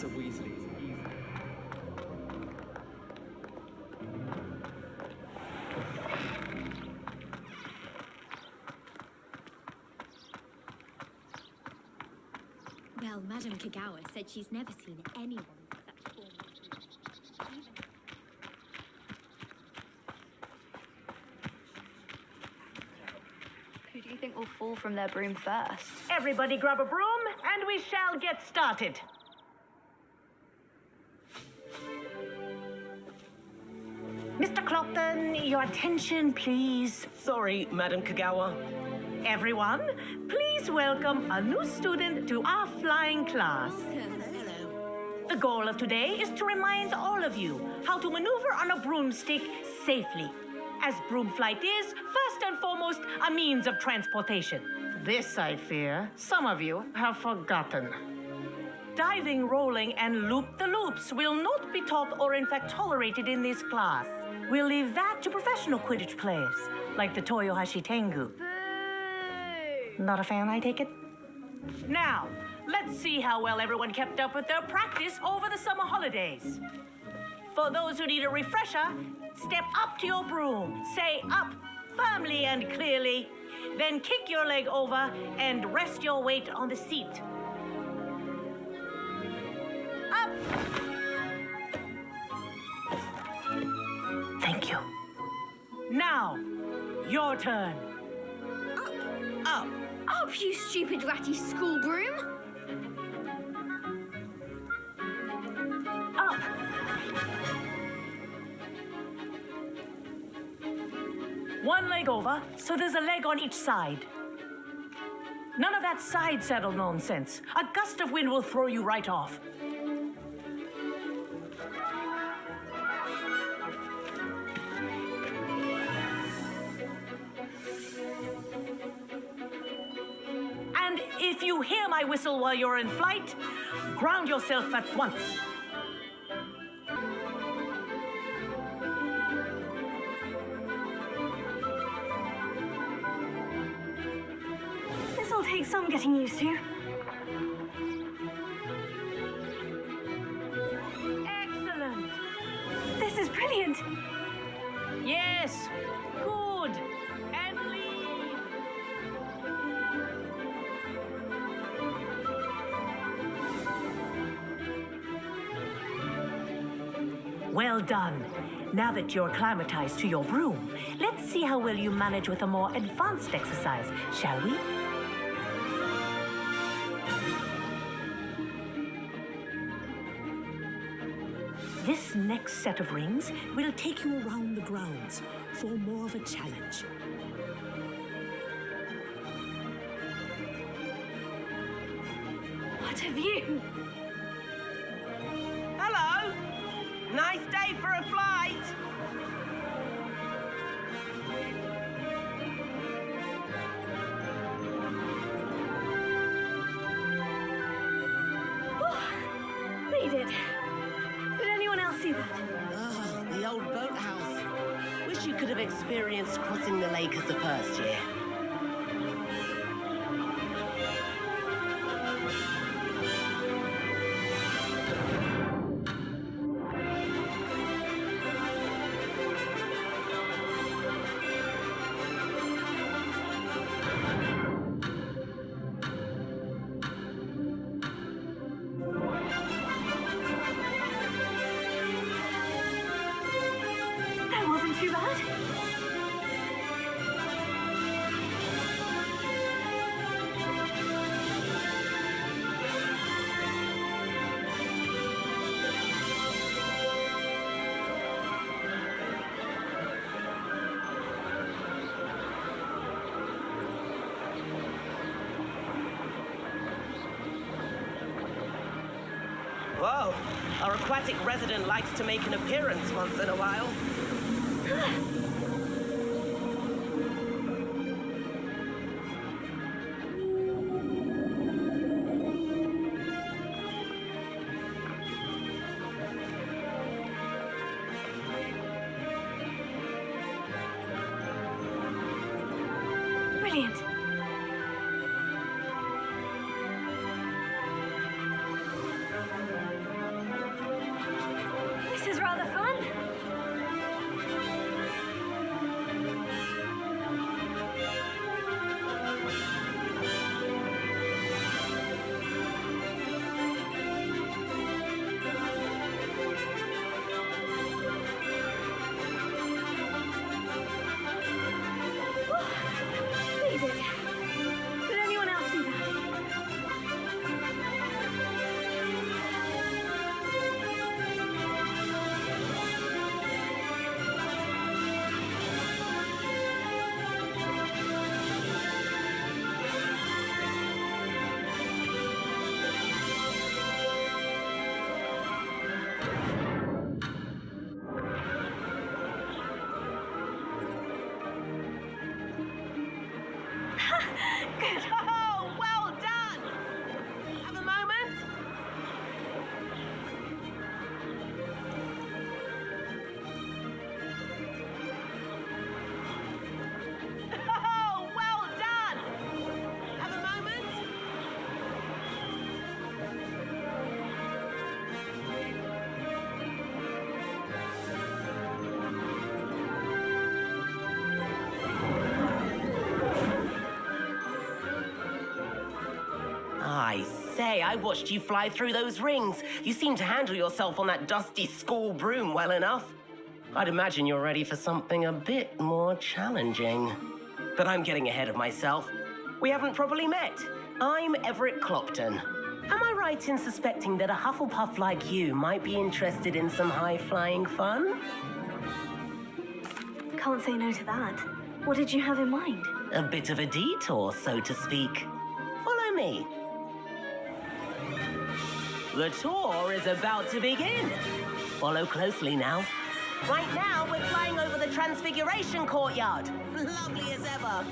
Professor Weasley is easy. Well, Madame Kagawa said she's never seen anyone with such form of broom. Even... Who do you think will fall from their broom first? Everybody grab a broom, and we shall get started. Mr. Clopton, your attention, please. Sorry, Madam Kagawa. Everyone, please welcome a new student to our flying class. The goal of today is to remind all of you how to maneuver on a broomstick safely, as broom flight is, first and foremost, a means of transportation. This, I fear, some of you have forgotten. Diving, rolling, and loop-the-loops will not be taught or in fact tolerated in this class. We'll leave that to professional Quidditch players, like the Toyohashi Tengu. Boo! Not a fan, I take it? Now, let's see how well everyone kept up with their practice over the summer holidays. For those who need a refresher, step up to your broom, say up firmly and clearly, then kick your leg over and rest your weight on the seat. Up! Thank you. Now, your turn. Up! Up, you stupid ratty school broom! Up! One leg over, so there's a leg on each side. None of that side saddle nonsense. A gust of wind will throw you right off. And if you hear my whistle while you're in flight, ground yourself at once. This'll take some getting used to. Excellent. This is brilliant. Yes. Good. And lead. Well done. Now that you're acclimatized to your broom, let's see how well you manage with a more advanced exercise, shall we? This next set of rings will take you around the grounds for more of a challenge. What a view! Hello. Nice day for a flight. They did. Did anyone else see that? Ah, the old boathouse. Wish you could have experienced crossing the lake as a first year. That wasn't too bad. Whoa, our aquatic resident likes to make an appearance once in a while. Brilliant. Good. Oh, well done! Have a moment? Oh, well done! Have a moment? I say, I watched you fly through those rings. You seem to handle yourself on that dusty school broom well enough. I'd imagine you're ready for something a bit more challenging. But I'm getting ahead of myself. We haven't properly met. I'm Everett Clopton. Am I right in suspecting that a Hufflepuff like you might be interested in some high-flying fun? Can't say no to that. What did you have in mind? A bit of a detour, so to speak. Follow me. The tour is about to begin. Follow closely now. Right now, we're flying over the Transfiguration Courtyard. Lovely as ever.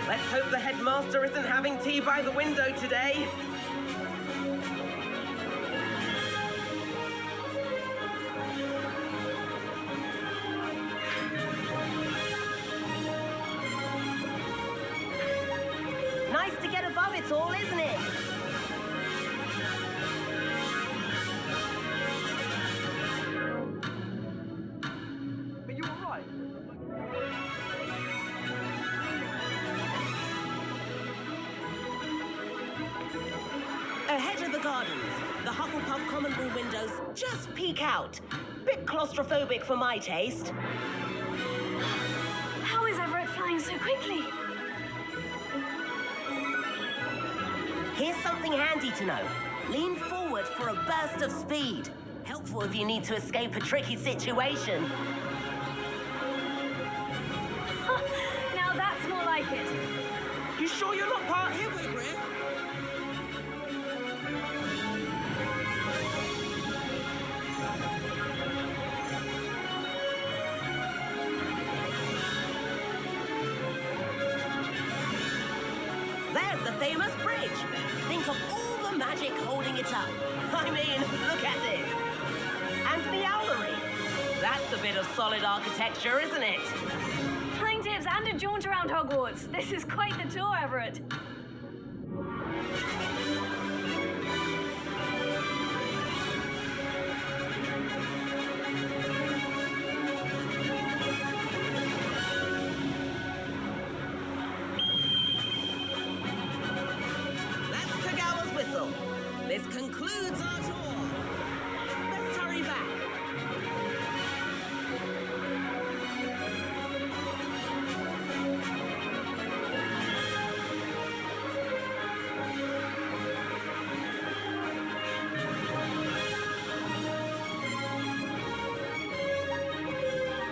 Let's hope the headmaster isn't having tea by the window today. Nice to get above it all, isn't it? Are you all right? Ahead of the gardens, the Hufflepuff common room windows just peek out. Bit claustrophobic for my taste. How is Everett flying so quickly? Here's something handy to know. Lean forward for a burst of speed. Helpful if you need to escape a tricky situation. Now that's more like it. You sure you're not part hippogriff? There's the famous bridge. Think of all the magic holding it up. I mean, look at it. And the owlery. That's a bit of solid architecture, isn't it? Flying tips and a jaunt around Hogwarts. This is quite the tour, Everett. That's Kagawa's whistle. This concludes our tour. Let's hurry back.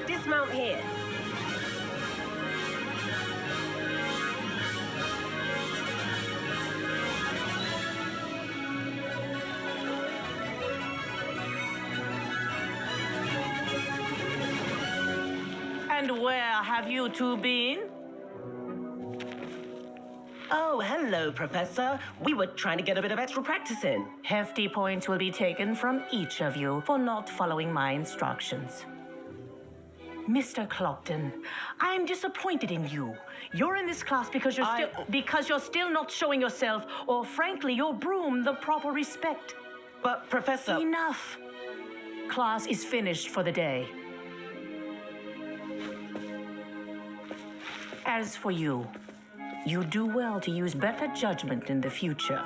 Dismount here. And where have you two been? Oh, hello, Professor. We were trying to get a bit of extra practice in. Hefty points will be taken from each of you for not following my instructions. Mr. Clopton, I'm disappointed in you. You're in this class because you're still not showing yourself, or frankly, your broom the proper respect. But, Professor... Enough. Class is finished for the day. As for you, you do well to use better judgment in the future.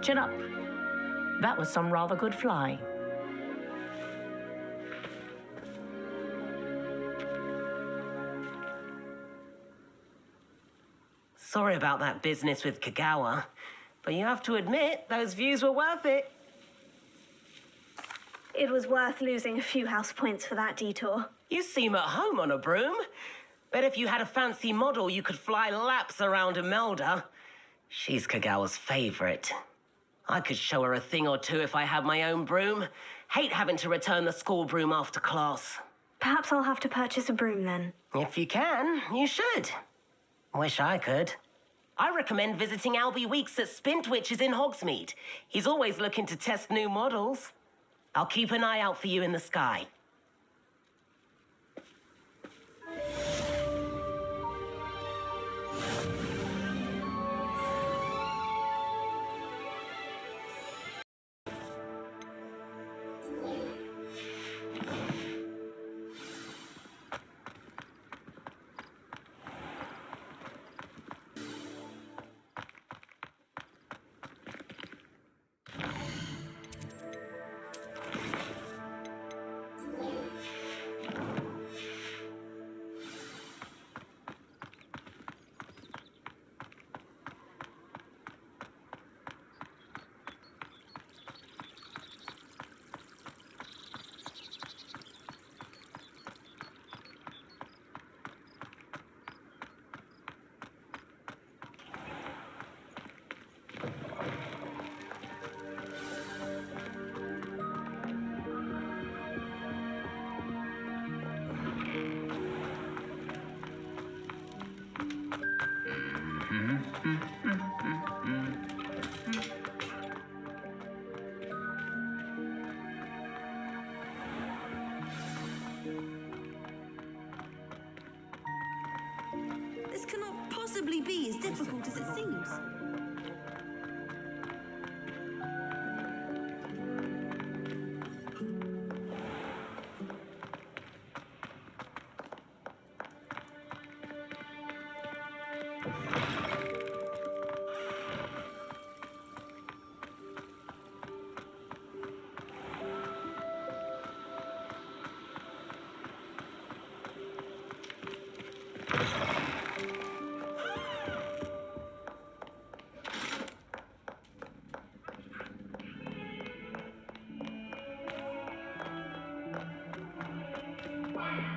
Chin up. That was some rather good flying. Sorry about that business with Kagawa, but you have to admit, those views were worth it. It was worth losing a few house points for that detour. You seem at home on a broom. Bet if you had a fancy model, you could fly laps around Imelda. She's Kagawa's favorite. I could show her a thing or two if I had my own broom. Hate having to return the school broom after class. Perhaps I'll have to purchase a broom then. If you can, you should. Wish I could. I recommend visiting Albie Weeks at Spintwitches in Hogsmeade. He's always looking to test new models. I'll keep an eye out for you in the sky. This cannot possibly be as difficult as it seems.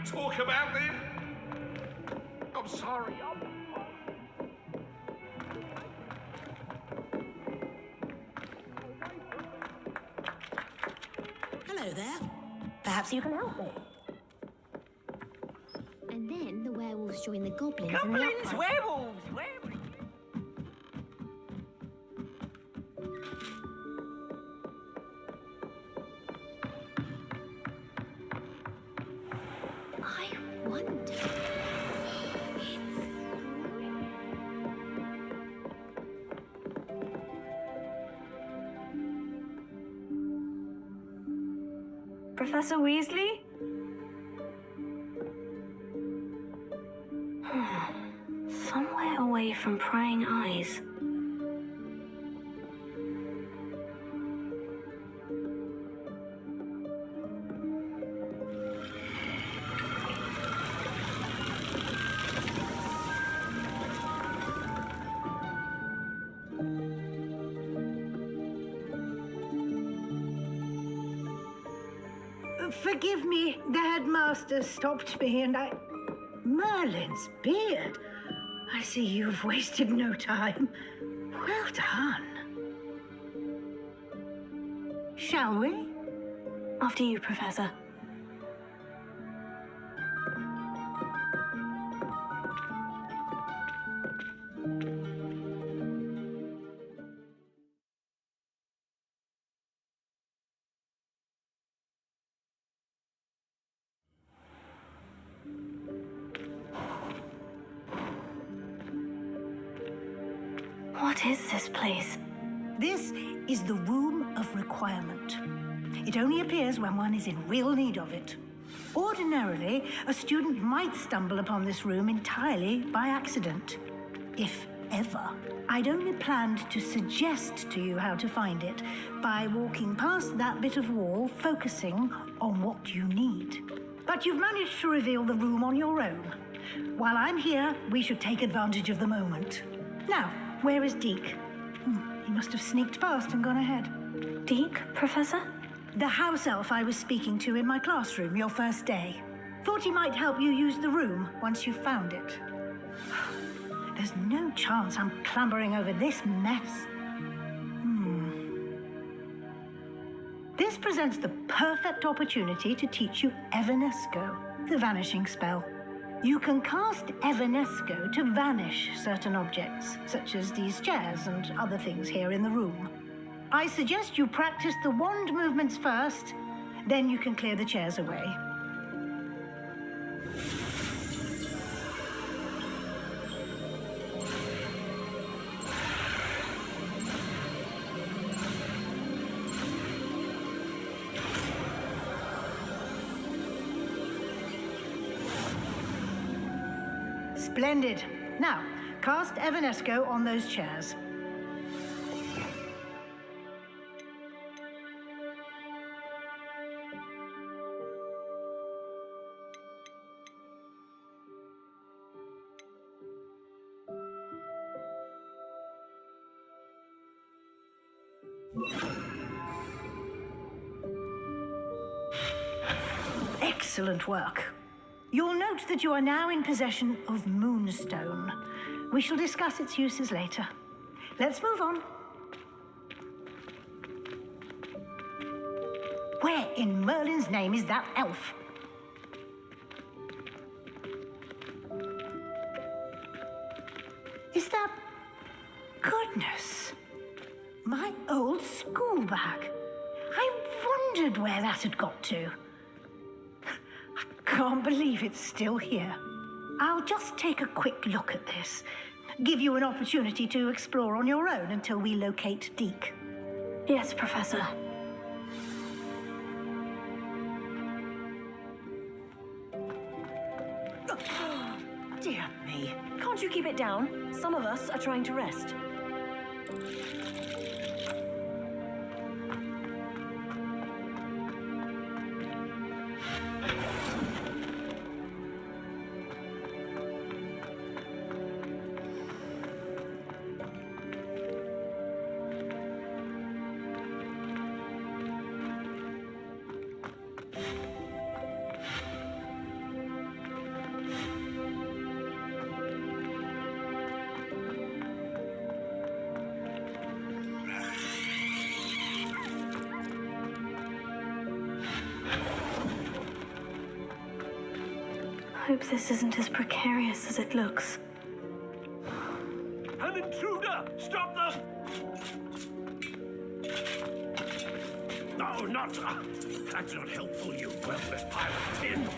Talk about them? I'm sorry. Hello there. Perhaps you can help me. And then the werewolves join the goblins and the Goblins, upright. werewolves, werewolves. I wonder. Professor Weasley? Somewhere away from prying eyes. Forgive me, the headmaster stopped me and I... Merlin's beard. I see you've wasted no time. Well done. Shall we? After you, Professor. What is this place? This is the Room of Requirement. It only appears when one is in real need of it. Ordinarily, a student might stumble upon this room entirely by accident, if ever. I'd only planned to suggest to you how to find it by walking past that bit of wall, focusing on what you need. But you've managed to reveal the room on your own. While I'm here, we should take advantage of the moment. Now, where is Deke? He must have sneaked past and gone ahead. Deke, Professor? The house elf I was speaking to in my classroom your first day. Thought he might help you use the room once you found it. There's no chance I'm clambering over this mess. presents the perfect opportunity to teach you Evanesco, the vanishing spell. You can cast Evanesco to vanish certain objects, such as these chairs and other things here in the room. I suggest you practice the wand movements first, then you can clear the chairs away. Splendid. Now, cast Evanesco on those chairs. Excellent work. You'll note that you are now in possession of Moonstone. We shall discuss its uses later. Let's move on. Where in Merlin's name is that elf? Is that... Goodness. My old school bag. I wondered where that had got to. Can't believe it's still here. I'll just take a quick look at this. Give you an opportunity to explore on your own until we locate Deke. Yes, Professor. Dear me. Can't you keep it down? Some of us are trying to rest. I hope this isn't as precarious as it looks. An intruder! Stop them! No, not... that's not helpful, you worthless pile of tin.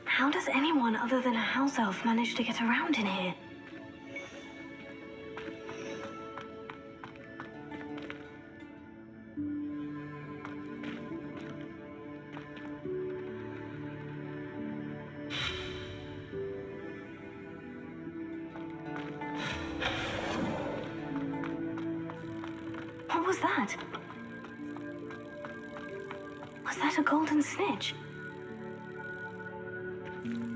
How does anyone other than a house elf manage to get around in here? What was that? Was that a golden snitch?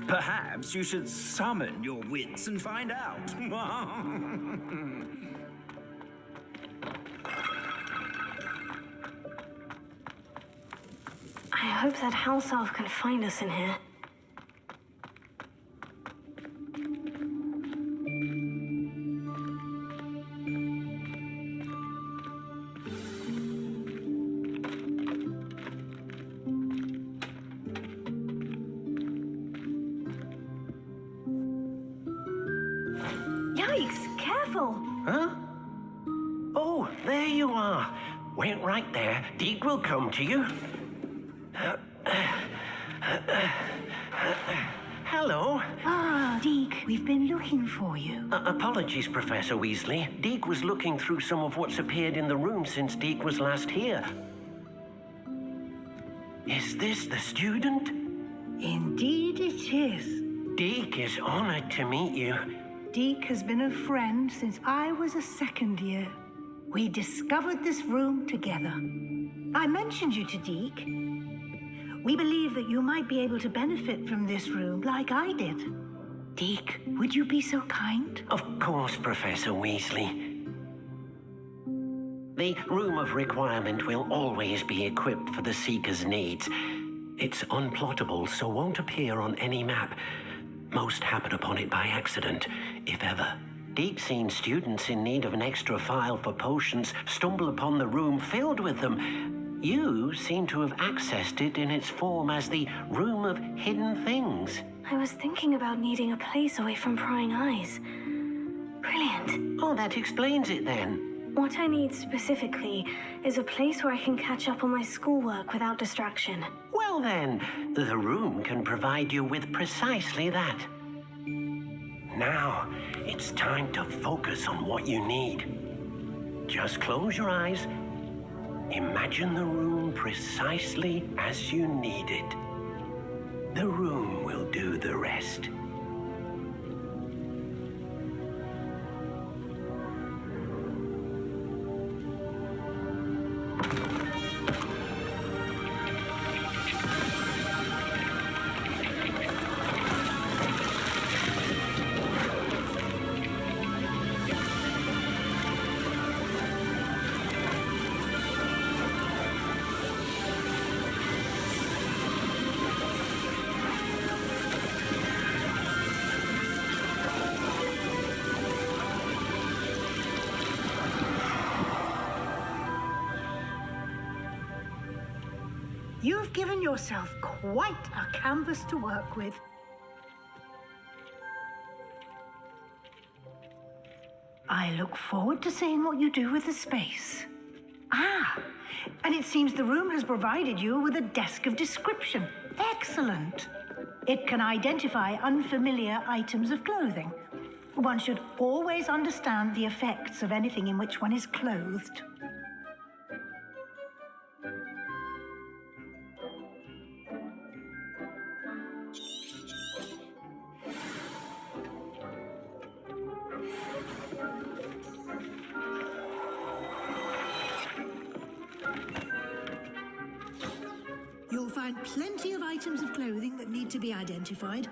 Perhaps you should summon your wits and find out. I hope that house elf can find us in here. Yikes! Careful! Huh? Oh, there you are. Wait right there. Deke will come to you. Hello. Ah, Deke, we've been looking for you. Apologies, Professor Weasley. Deke was looking through some of what's appeared in the room since Deke was last here. Is this the student? Indeed it is. Deke is honored to meet you. Deke has been a friend since I was a second year. We discovered this room together. I mentioned you to Deke. We believe that you might be able to benefit from this room like I did. Deke, would you be so kind? Of course, Professor Weasley. The Room of Requirement will always be equipped for the Seeker's needs. It's unplottable, so won't appear on any map. Most happen upon it by accident, if ever. Deke's seen students in need of an extra file for potions stumble upon the room filled with them. You seem to have accessed it in its form as the Room of Hidden Things. I was thinking about needing a place away from prying eyes. Brilliant. Oh, that explains it then. What I need specifically is a place where I can catch up on my schoolwork without distraction. Well then, the room can provide you with precisely that. Now, it's time to focus on what you need. Just close your eyes. Imagine the room precisely as you need it. The room will do the rest. You've given yourself quite a canvas to work with. I look forward to seeing what you do with the space. Ah, and it seems the room has provided you with a desk of description. Excellent. It can identify unfamiliar items of clothing. One should always understand the effects of anything in which one is clothed. You'll find plenty of items of clothing that need to be identified.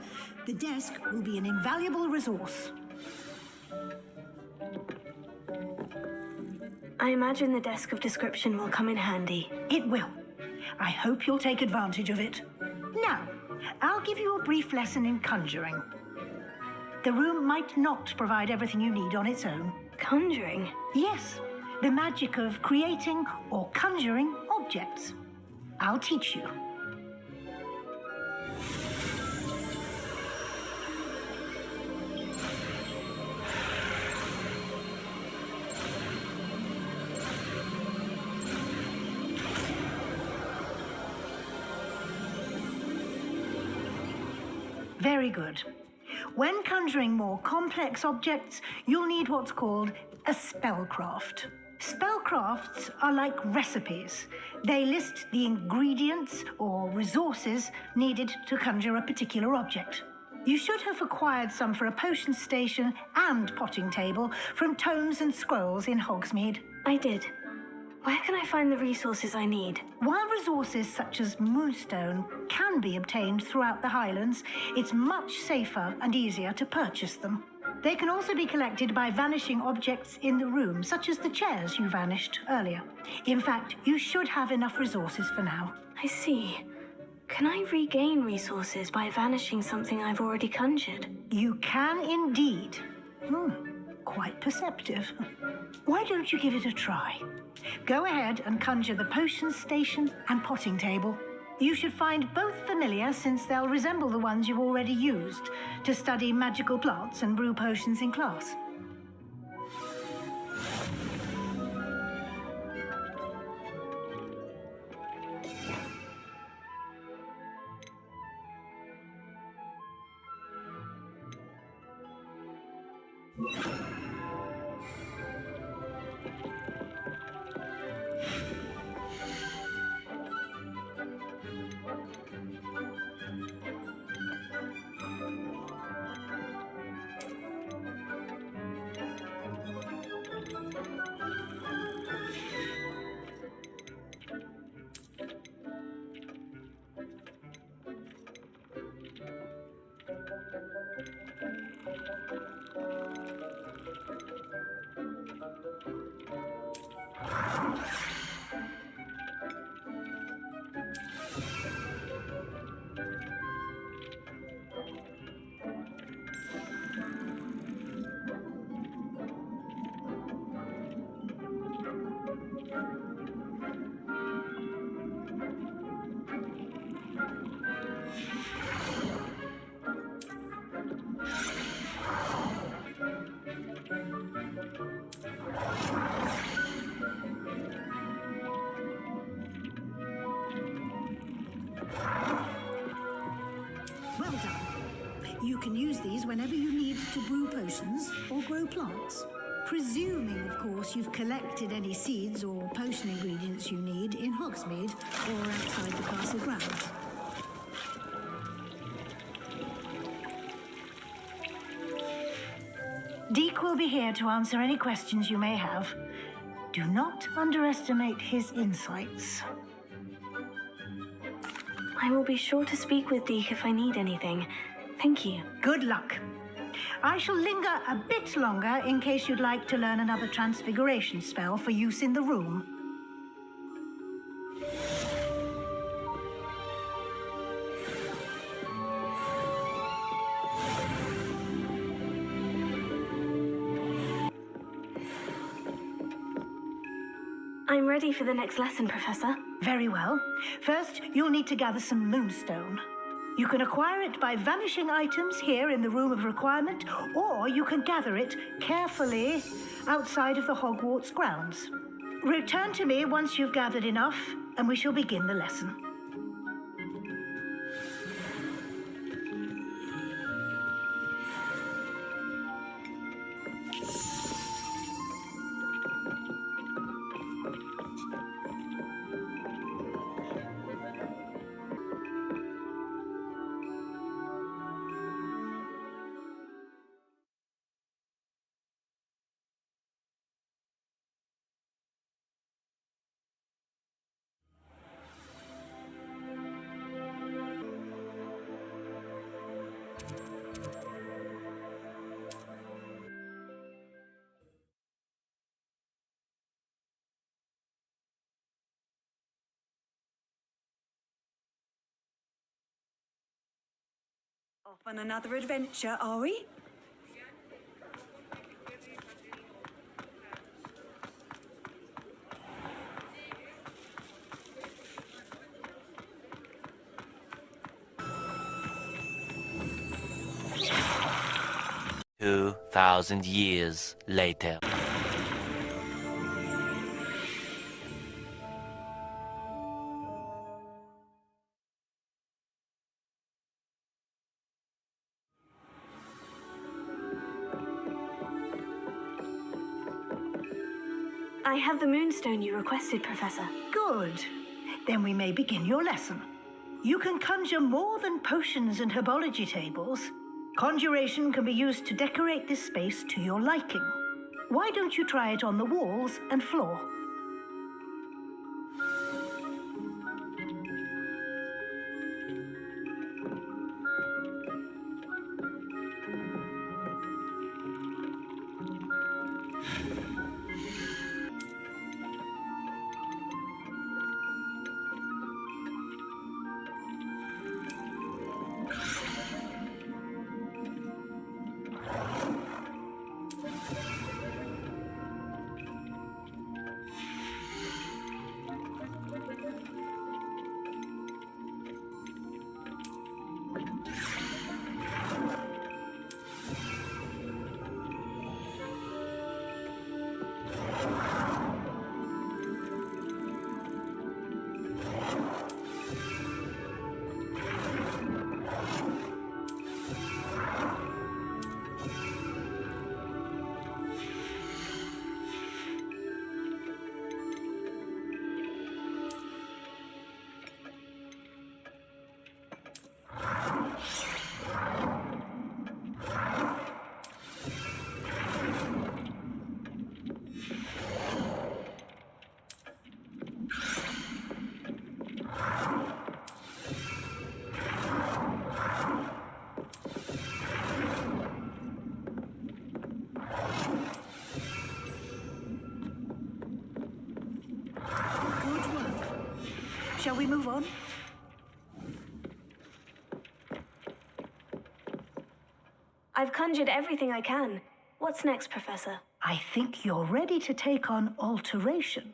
The desk will be an Invaluable resource. I imagine the desk of description will come in handy. It will. I hope you'll take advantage of it. Now, I'll give you a brief lesson in conjuring. The room might not provide everything you need on its own. Conjuring? Yes, the magic of creating or conjuring objects. I'll teach you. Very good. When conjuring more complex objects, you'll need what's called a spellcraft. Spellcrafts are like recipes. They list the ingredients or resources needed to conjure a particular object. You should have acquired some for a potion station and potting table from tomes and scrolls in Hogsmeade. I did. Where can I find the resources I need? While resources such as moonstone can be obtained throughout the Highlands, it's much safer and easier to purchase them. They can also be collected by vanishing objects in the room, such as the chairs you vanished earlier. In fact, you should have enough resources for now. I see. Can I regain resources by vanishing something I've already conjured? You can indeed. Quite perceptive. Why don't you give it a try? Go ahead and conjure the potion station and potting table. You should find both familiar, since they'll resemble the ones you've already used to study magical plants and brew potions in class. You can use these whenever you need to brew potions or grow plants. Presuming, of course, you've collected any seeds or potion ingredients you need in Hogsmeade or outside the castle grounds. Deke will be here to answer any questions you may have. Do not underestimate his insights. I will be sure to speak with Deke if I need anything. Thank you. Good luck. I shall linger a bit longer in case you'd like to learn another transfiguration spell for use in the room. I'm ready for the next lesson, Professor. Very well. First, you'll need to gather some moonstone. You can acquire it by vanishing items here in the Room of Requirement, or you can gather it carefully outside of the Hogwarts grounds. Return to me once you've gathered enough, and we shall begin the lesson. Off on another adventure, are we? Two 2,000 years later. I have the moonstone you requested, Professor. Good. Then we may begin your lesson. You can conjure more than potions and herbology tables. Conjuration can be used to decorate this space to your liking. Why don't you try it on the walls and floor? Shall we move on? I've conjured everything I can. What's next, Professor? I think you're ready to take on alteration.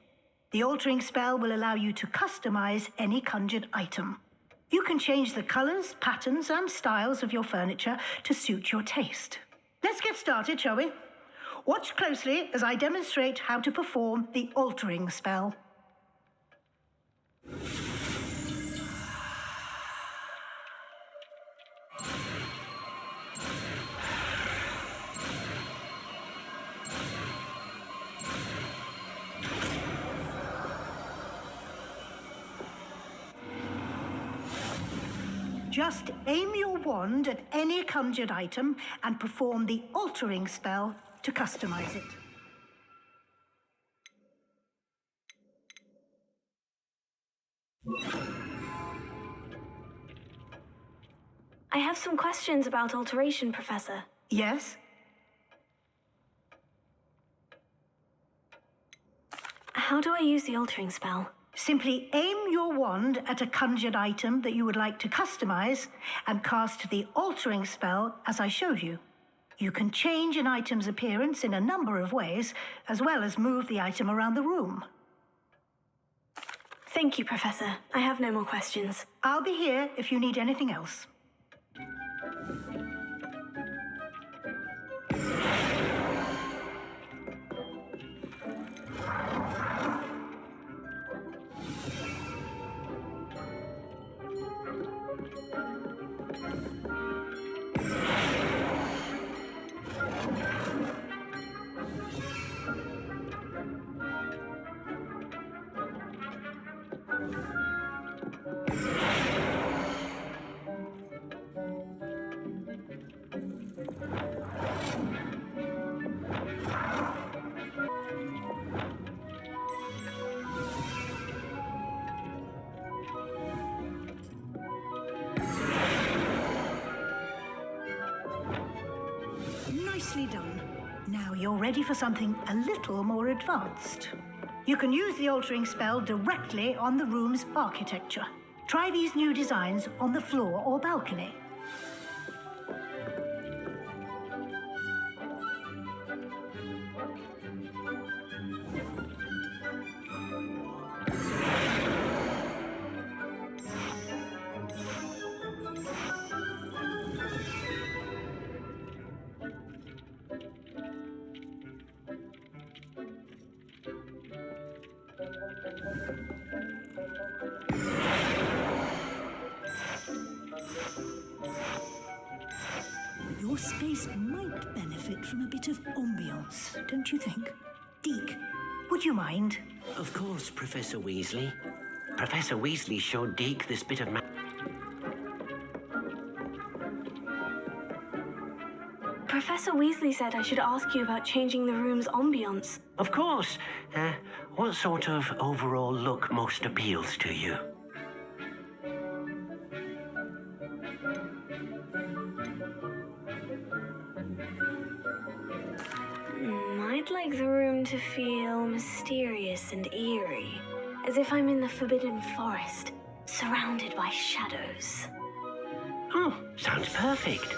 The altering spell will allow you to customize any conjured item. You can change the colors, patterns, and styles of your furniture to suit your taste. Let's get started, shall we? Watch closely as I demonstrate how to perform the altering spell. Just aim your wand at any conjured item and perform the altering spell to customize it. I have some questions about alteration, Professor. Yes? How do I use the altering spell? Simply aim your wand at a conjured item that you would like to customize and cast the altering spell as I showed you. You can change an item's appearance in a number of ways, as well as move the item around the room. Thank you, Professor. I have no more questions. I'll be here if you need anything else. Nicely done. Now you're ready for something a little more advanced. You can use the altering spell directly on the room's architecture. Try these new designs on the floor or balcony. Your space might benefit from a bit of ambiance, don't you think? Deke, would you mind? Of course, Professor Weasley. Professor Weasley showed Deke this bit of Professor Weasley said I should ask you about changing the room's ambience. Of course. What sort of overall look most appeals to you? I'd like the room to feel mysterious and eerie, as if I'm in the Forbidden Forest, surrounded by shadows. Oh, sounds perfect.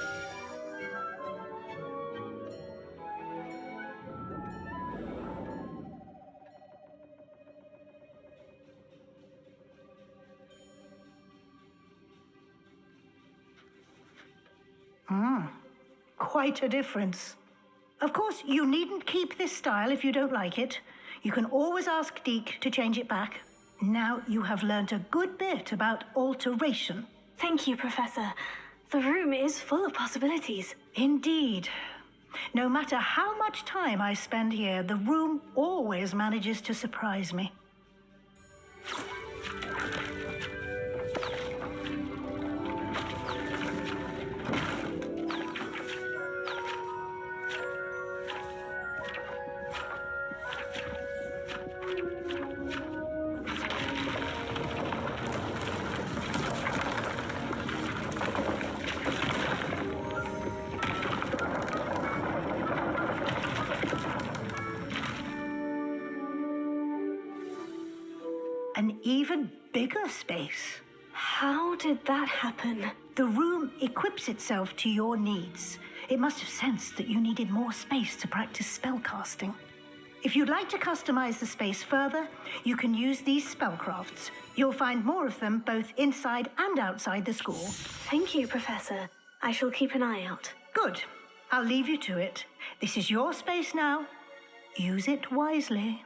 Quite a difference. Of course, you needn't keep this style if you don't like it. You can always ask Deke to change it back. Now you have learnt a good bit about alteration. Thank you, Professor. The room is full of possibilities. Indeed. No matter how much time I spend here, the room always manages to surprise me. An even bigger space. How did that happen? The room equips itself to your needs. It must have sensed that you needed more space to practice spellcasting. If you'd like to customize the space further, you can use these spellcrafts. You'll find more of them both inside and outside the school. Thank you, Professor. I shall keep an eye out. Good. I'll leave you to it. This is your space now. Use it wisely.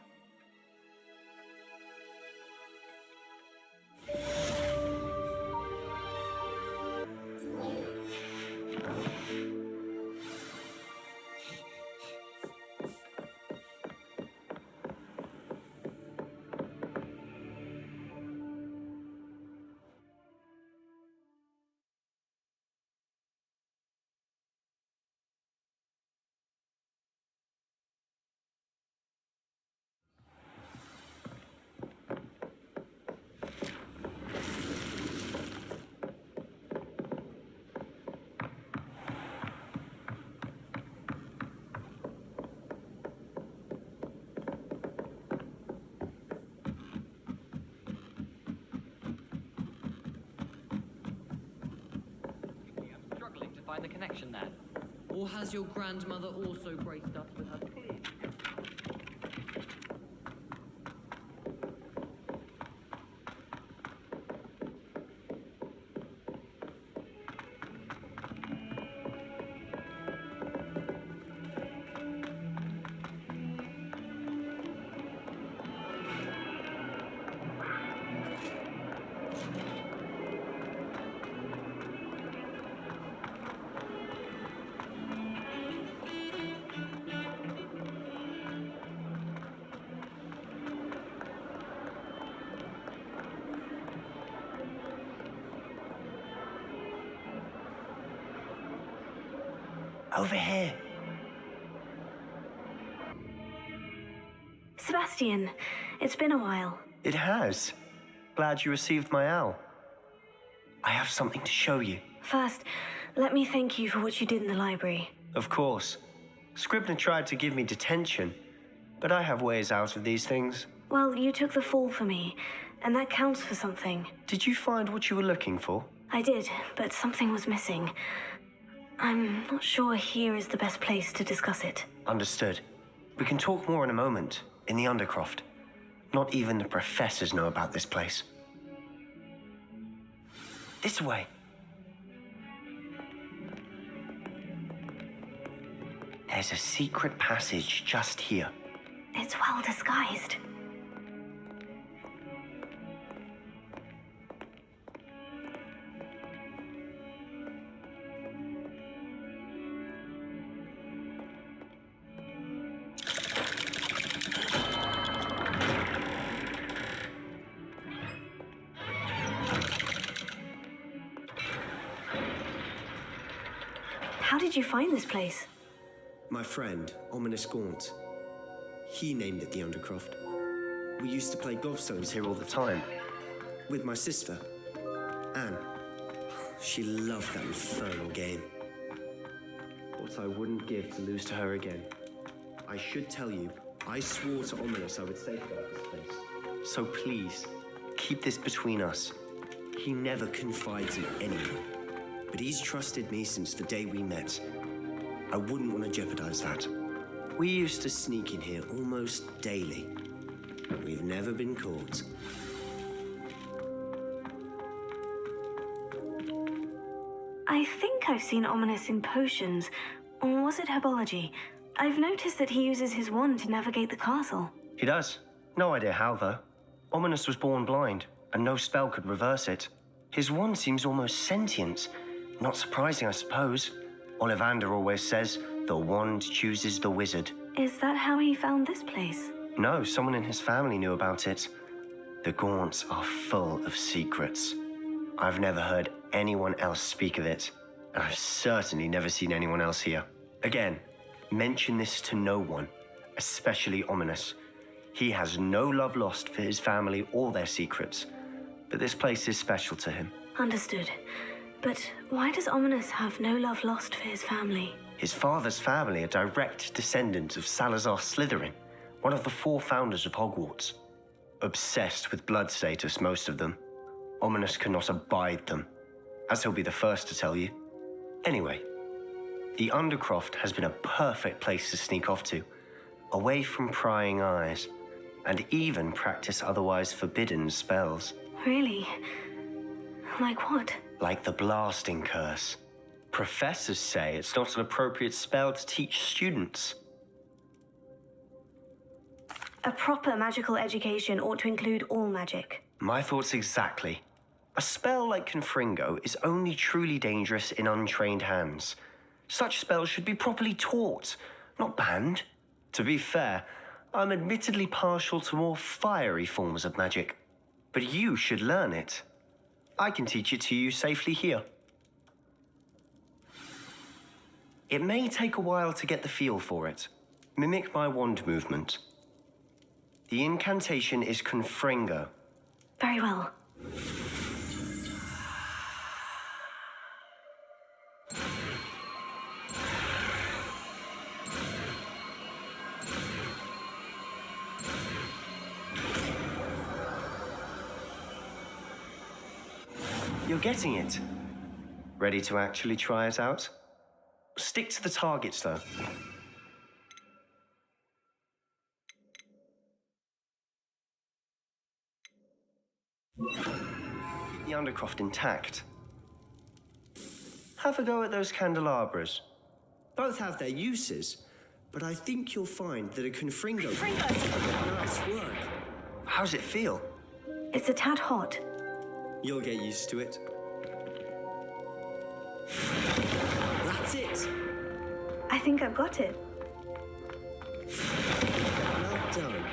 find the connection there. Or has your grandmother also graced us with her tears? Over here. Sebastian, it's been a while. It has. Glad you received my owl. I have something to show you. First, let me thank you for what you did in the library. Of course. Scribner tried to give me detention, but I have ways out of these things. Well, you took the fall for me, and that counts for something. Did you find what you were looking for? I did, but something was missing. I'm not sure here is the best place to discuss it. Understood. We can talk more in a moment, in the Undercroft. Not even the professors know about this place. This way. There's a secret passage just here. It's well disguised. How did you find this place? My friend, Ominous Gaunt. He named it the Undercroft. We used to play gobstones here all the time. With my sister, Anne. She loved that infernal game. What I wouldn't give to lose to her again. I should tell you, I swore to Ominous I would safeguard this place. So please, keep this between us. He never confides in anyone, but he's trusted me since the day we met. I wouldn't want to jeopardize that. We used to sneak in here almost daily. We've never been caught. I think I've seen Ominous in potions. Or was it herbology? I've noticed that he uses his wand to navigate the castle. He does. No idea how, though. Ominous was born blind, and no spell could reverse it. His wand seems almost sentient. Not surprising, I suppose. Ollivander always says, the wand chooses the wizard. Is that how he found this place? No, someone in his family knew about it. The Gaunts are full of secrets. I've never heard anyone else speak of it, and I've certainly never seen anyone else here. Again, mention this to no one, especially Ominous. He has no love lost for his family or their secrets, but this place is special to him. Understood. But why does Ominous have no love lost for his family? His father's family are direct descendants of Salazar Slytherin, one of the 4 founders of Hogwarts. Obsessed with blood status, most of them. Ominous cannot abide them, as he'll be the first to tell you. Anyway, the Undercroft has been a perfect place to sneak off to, away from prying eyes, and even practice otherwise forbidden spells. Really? Like what? Like the blasting curse. Professors say it's not an appropriate spell to teach students. A proper magical education ought to include all magic. My thoughts exactly. A spell like Confringo is only truly dangerous in untrained hands. Such spells should be properly taught, not banned. To be fair, I'm admittedly partial to more fiery forms of magic. But you should learn it. I can teach it to you safely here. It may take a while to get the feel for it. Mimic my wand movement. The incantation is Confringo. Very well. You're getting it. Ready to actually try it out? Stick to the targets, though. Keep the Undercroft intact. Have a go at those candelabras. Both have their uses, but I think you'll find that a confringo... Nice work. How's it feel? It's a tad hot. You'll get used to it. That's it. I think I've got it. Well done.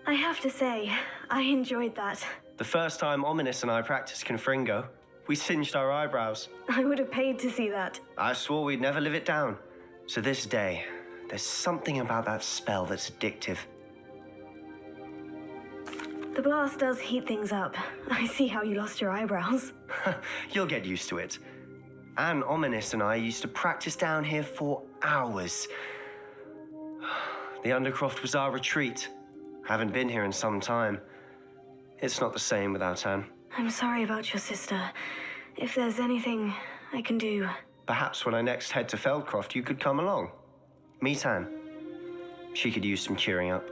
I have to say, I enjoyed that. The first time Ominous and I practiced confringo, we singed our eyebrows. I would have paid to see that. I swore we'd never live it down. So this day, there's something about that spell that's addictive. The blast does heat things up. I see how you lost your eyebrows. You'll get used to it. And Ominous and I used to practice down here for hours. The Undercroft was our retreat. Haven't been here in some time. It's not the same without Anne. I'm sorry about your sister. If there's anything I can do... Perhaps when I next head to Feldcroft, you could come along. Meet Anne. She could use some cheering up.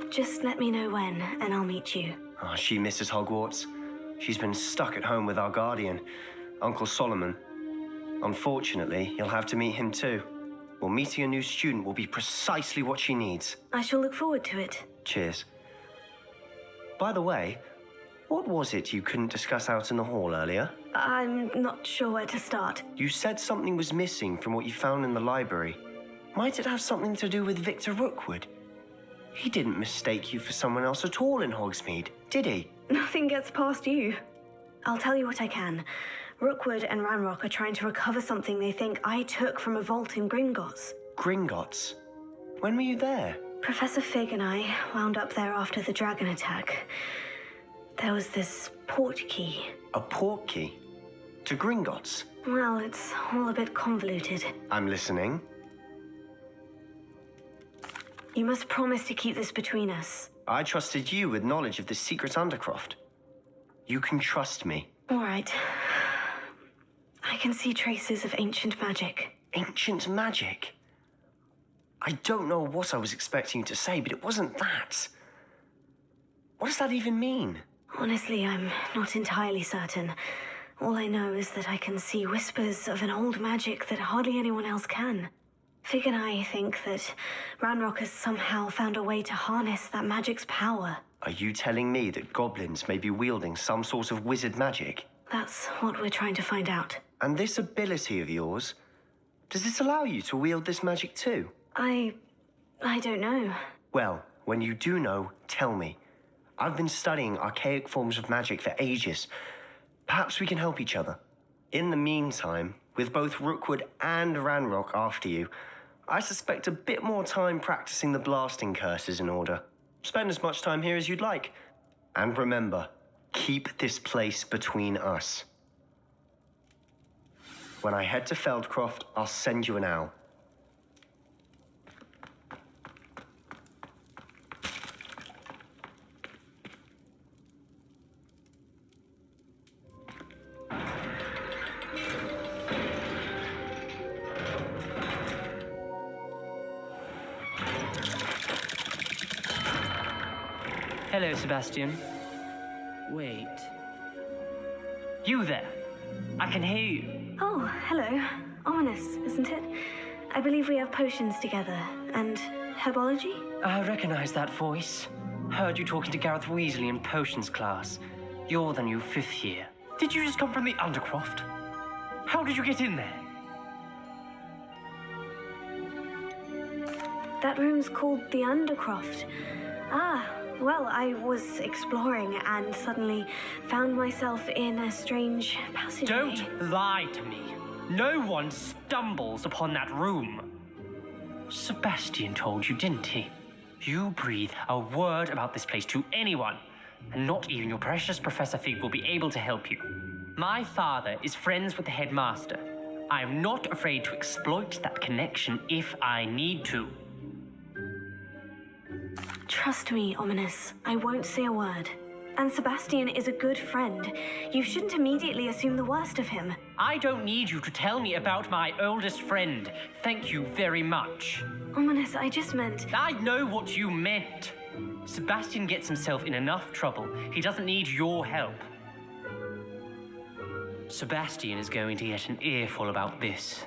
Just let me know when, and I'll meet you. Oh, she misses Hogwarts. She's been stuck at home with our guardian, Uncle Solomon. Unfortunately, you'll have to meet him too. Well, meeting a new student will be precisely what she needs. I shall look forward to it. Cheers. By the way, what was it you couldn't discuss out in the hall earlier? I'm not sure where to start. You said something was missing from what you found in the library. Might it have something to do with Victor Rookwood? He didn't mistake you for someone else at all in Hogsmeade, did he? Nothing gets past you. I'll tell you what I can. Rookwood and Ranrock are trying to recover something they think I took from a vault in Gringotts. Gringotts? When were you there? Professor Fig and I wound up there after the dragon attack. There was this port key. A port key? To Gringotts? Well, it's all a bit convoluted. I'm listening. You must promise to keep this between us. I trusted you with knowledge of the secret Undercroft. You can trust me. All right. I can see traces of ancient magic. Ancient magic? I don't know what I was expecting you to say, but it wasn't that. What does that even mean? Honestly, I'm not entirely certain. All I know is that I can see whispers of an old magic that hardly anyone else can. Fig and I think that Ranrock has somehow found a way to harness that magic's power. Are you telling me that goblins may be wielding some sort of wizard magic? That's what we're trying to find out. And this ability of yours, does it allow you to wield this magic too? I don't know. Well, when you do know, tell me. I've been studying archaic forms of magic for ages. Perhaps we can help each other. In the meantime, with both Rookwood and Ranrock after you, I suspect a bit more time practicing the blasting curse is in order. Spend as much time here as you'd like. And remember, keep this place between us. When I head to Feldcroft, I'll send you an owl. Hello, Sebastian. Wait. You there. I can hear you. Oh, hello. Ominous, isn't it? I believe we have potions together. And herbology? I recognize that voice. Heard you talking to Gareth Weasley in potions class. You're the new 5th year. Did you just come from the Undercroft? How did you get in there? That room's called the Undercroft. Ah, well, I was exploring and suddenly found myself in a strange passageway. Don't lie to me. No one stumbles upon that room. Sebastian told you, didn't he? You breathe a word about this place to anyone, and not even your precious Professor Fig will be able to help you. My father is friends with the headmaster. I am not afraid to exploit that connection if I need to. Trust me, Ominous. I won't say a word. And Sebastian is a good friend. You shouldn't immediately assume the worst of him. I don't need you to tell me about my oldest friend. Thank you very much. Ominous, I just meant... I know what you meant. Sebastian gets himself in enough trouble. He doesn't need your help. Sebastian is going to get an earful about this.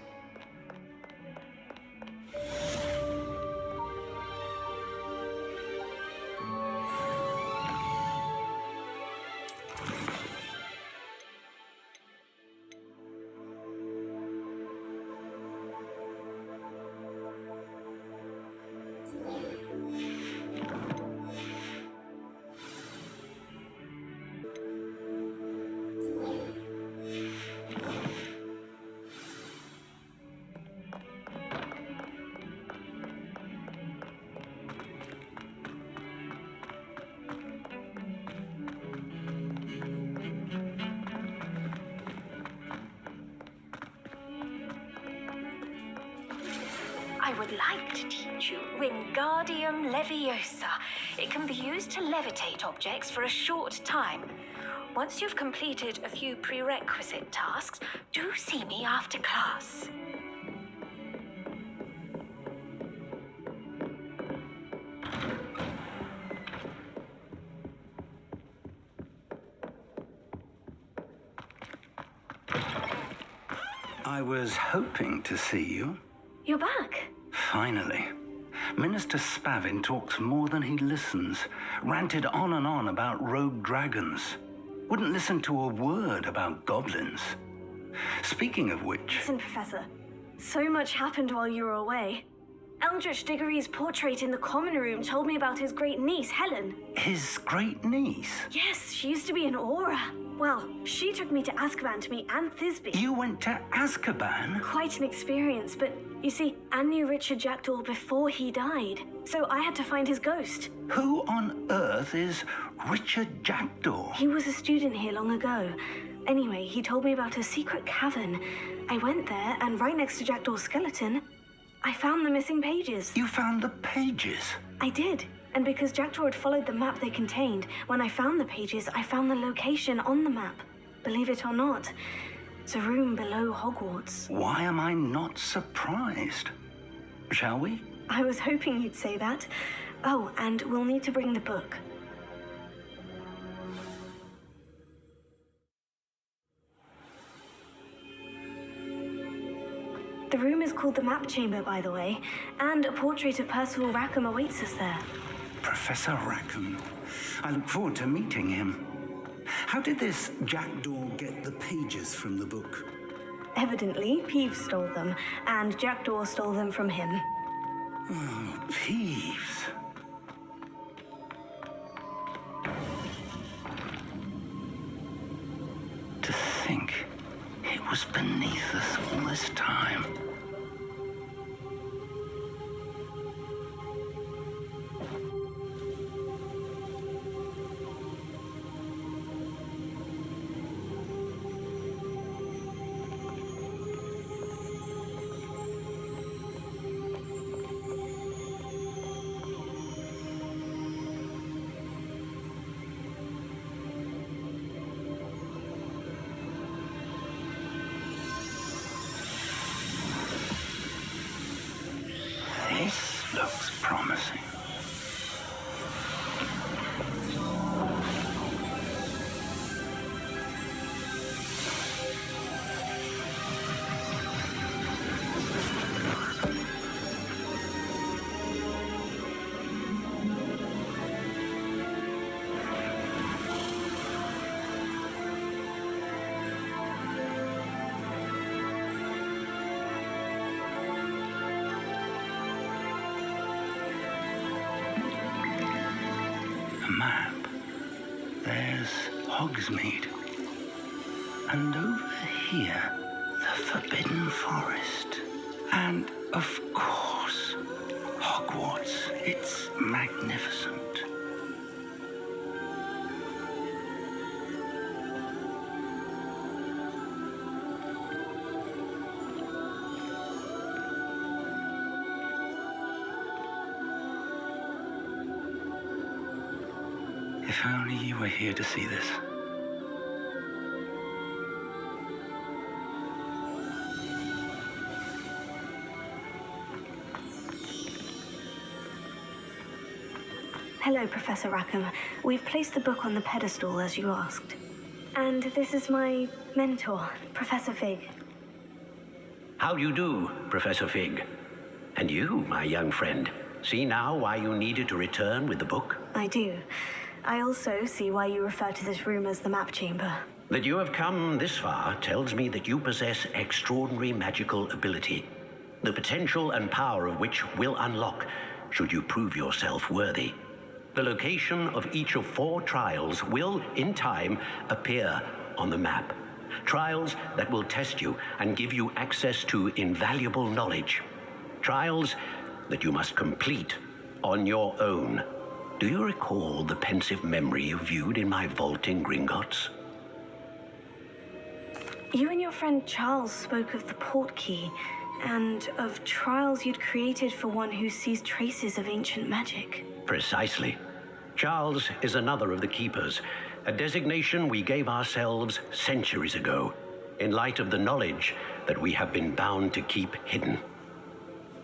I would like to teach you Wingardium Leviosa. It can be used to levitate objects for a short time. Once you've completed a few prerequisite tasks, do see me after class. I was hoping to see you. You're back. Finally. Minister Spavin talks more than he listens. Ranted on and on about rogue dragons. Wouldn't listen to a word about goblins. Speaking of which... Listen, Professor. So much happened while you were away. Eldritch Diggory's portrait in the common room told me about his great niece, Helen. His great niece? Yes, she used to be an Aura. Well, she took me to Azkaban to meet Anne Thisbe. You went to Azkaban? Quite an experience, but you see, Anne knew Richard Jackdaw before he died, so I had to find his ghost. Who on earth is Richard Jackdaw? He was a student here long ago. Anyway, he told me about a secret cavern. I went there, and right next to Jackdaw's skeleton, I found the missing pages. You found the pages? I did. And because Jackdaw had followed the map they contained, when I found the pages, I found the location on the map. Believe it or not, it's a room below Hogwarts. Why am I not surprised? Shall we? I was hoping you'd say that. Oh, and we'll need to bring the book. The room is called the Map Chamber, by the way, and a portrait of Percival Rackham awaits us there. Professor Rackham. I look forward to meeting him. How did this Jackdaw get the pages from the book? Evidently, Peeves stole them, and Jackdaw stole them from him. Oh, Peeves. To think it was beneath us all this time. This looks promising. Map. There's Hogsmeade. And over here, the Forbidden Forest. And, of course, Hogwarts. It's magnificent. If only you were here to see this. Hello, Professor Rackham. We've placed the book on the pedestal as you asked. And this is my mentor, Professor Fig. How do you do, Professor Fig? And you, my young friend, see now why you needed to return with the book? I do. I also see why you refer to this room as the map chamber. That you have come this far tells me that you possess extraordinary magical ability, the potential and power of which will unlock should you prove yourself worthy. The location of each of 4 trials will, in time, appear on the map. Trials that will test you and give you access to invaluable knowledge. Trials that you must complete on your own. Do you recall the pensive memory you viewed in my vault in Gringotts? You and your friend Charles spoke of the portkey and of trials you'd created for one who sees traces of ancient magic. Precisely. Charles is another of the Keepers, a designation we gave ourselves centuries ago, in light of the knowledge that we have been bound to keep hidden.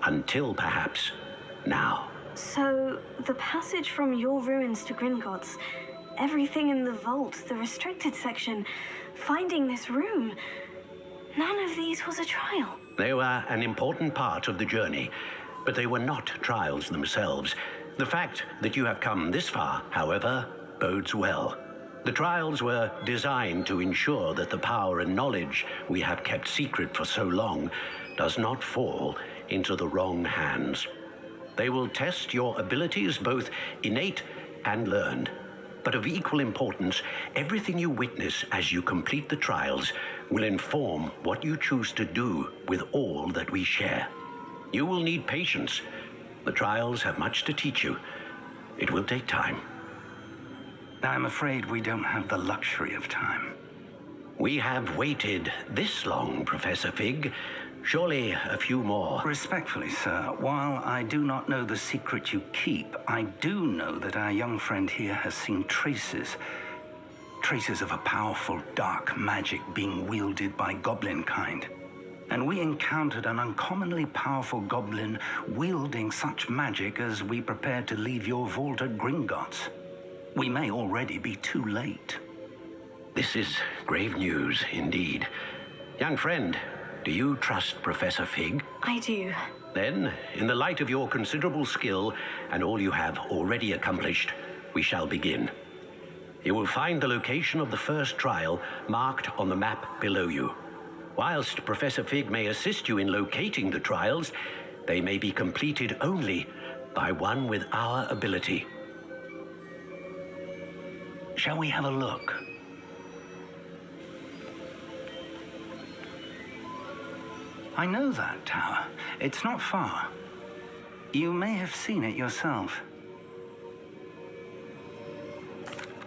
Until, perhaps, now. So, the passage from your ruins to Gringotts, everything in the vault, the restricted section, finding this room, none of these was a trial. They were an important part of the journey, but they were not trials themselves. The fact that you have come this far, however, bodes well. The trials were designed to ensure that the power and knowledge we have kept secret for so long does not fall into the wrong hands. They will test your abilities, both innate and learned. But of equal importance, everything you witness as you complete the trials will inform what you choose to do with all that we share. You will need patience. The trials have much to teach you. It will take time. I'm afraid we don't have the luxury of time. We have waited this long, Professor Fig. Surely a few more. Respectfully, sir, while I do not know the secret you keep, I do know that our young friend here has seen traces of a powerful dark magic being wielded by goblin kind. And we encountered an uncommonly powerful goblin wielding such magic as we prepared to leave your vault at Gringotts. We may already be too late. This is grave news indeed. Young friend, do you trust Professor Fig? I do. Then, in the light of your considerable skill and all you have already accomplished, we shall begin. You will find the location of the first trial marked on the map below you. Whilst Professor Fig may assist you in locating the trials, they may be completed only by one with our ability. Shall we have a look? I know that tower. It's not far. You may have seen it yourself.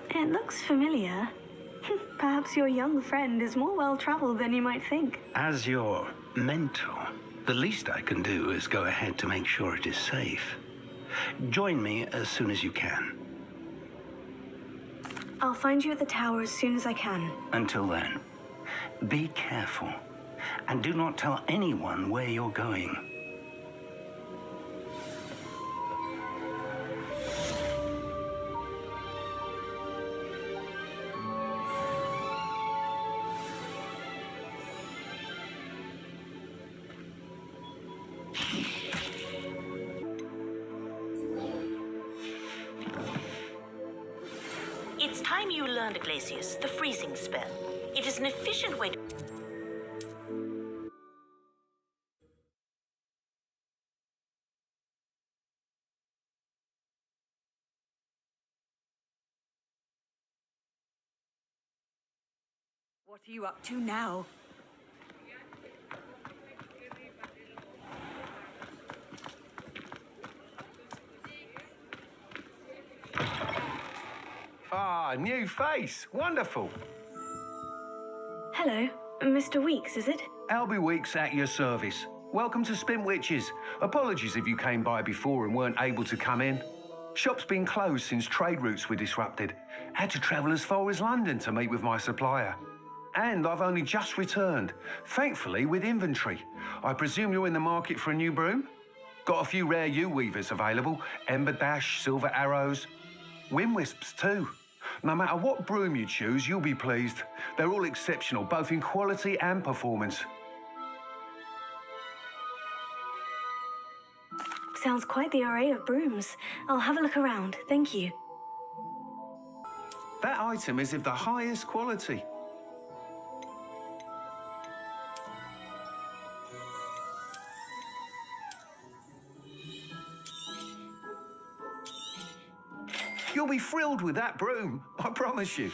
It looks familiar. Perhaps your young friend is more well-traveled than you might think. As your mentor, the least I can do is go ahead to make sure it is safe. Join me as soon as you can. I'll find you at the tower as soon as I can. Until then, be careful, and do not tell anyone where you're going. It's time you learned, Glacius, the freezing spell. It is an efficient way to... What are you up to now? Ah, new face. Wonderful. Hello, Mr. Weeks, is it? Albie Weeks at your service. Welcome to Spintwitches. Apologies if you came by before and weren't able to come in. Shop's been closed since trade routes were disrupted. Had to travel as far as London to meet with my supplier. And I've only just returned, thankfully with inventory. I presume you're in the market for a new broom? Got a few rare U-weavers available. Ember Dash, Silver Arrows. Wind Wisps too. No matter what broom you choose, you'll be pleased. They're all exceptional, both in quality and performance. Sounds quite the array of brooms. I'll have a look around, thank you. That item is of the highest quality. You'll be thrilled with that broom, I promise you.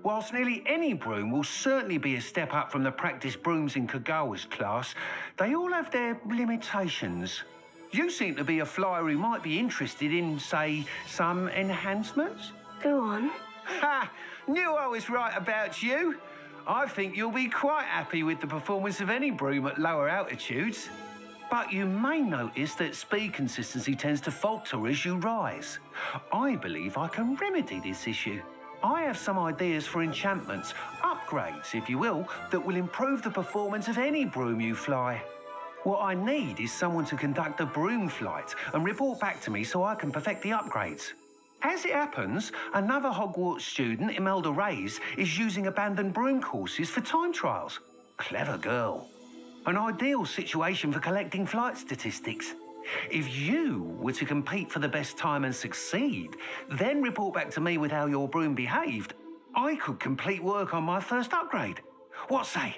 Whilst nearly any broom will certainly be a step up from the practice brooms in Kagawa's class, they all have their limitations. You seem to be a flyer who might be interested in, say, some enhancements? Go on. Ha! Knew I was right about you. I think you'll be quite happy with the performance of any broom at lower altitudes. But you may notice that speed consistency tends to falter as you rise. I believe I can remedy this issue. I have some ideas for enchantments, upgrades, if you will, that will improve the performance of any broom you fly. What I need is someone to conduct a broom flight and report back to me so I can perfect the upgrades. As it happens, another Hogwarts student, Imelda Reyes, is using abandoned broom courses for time trials. Clever girl. An ideal situation for collecting flight statistics. If you were to compete for the best time and succeed, then report back to me with how your broom behaved, I could complete work on my first upgrade. What say?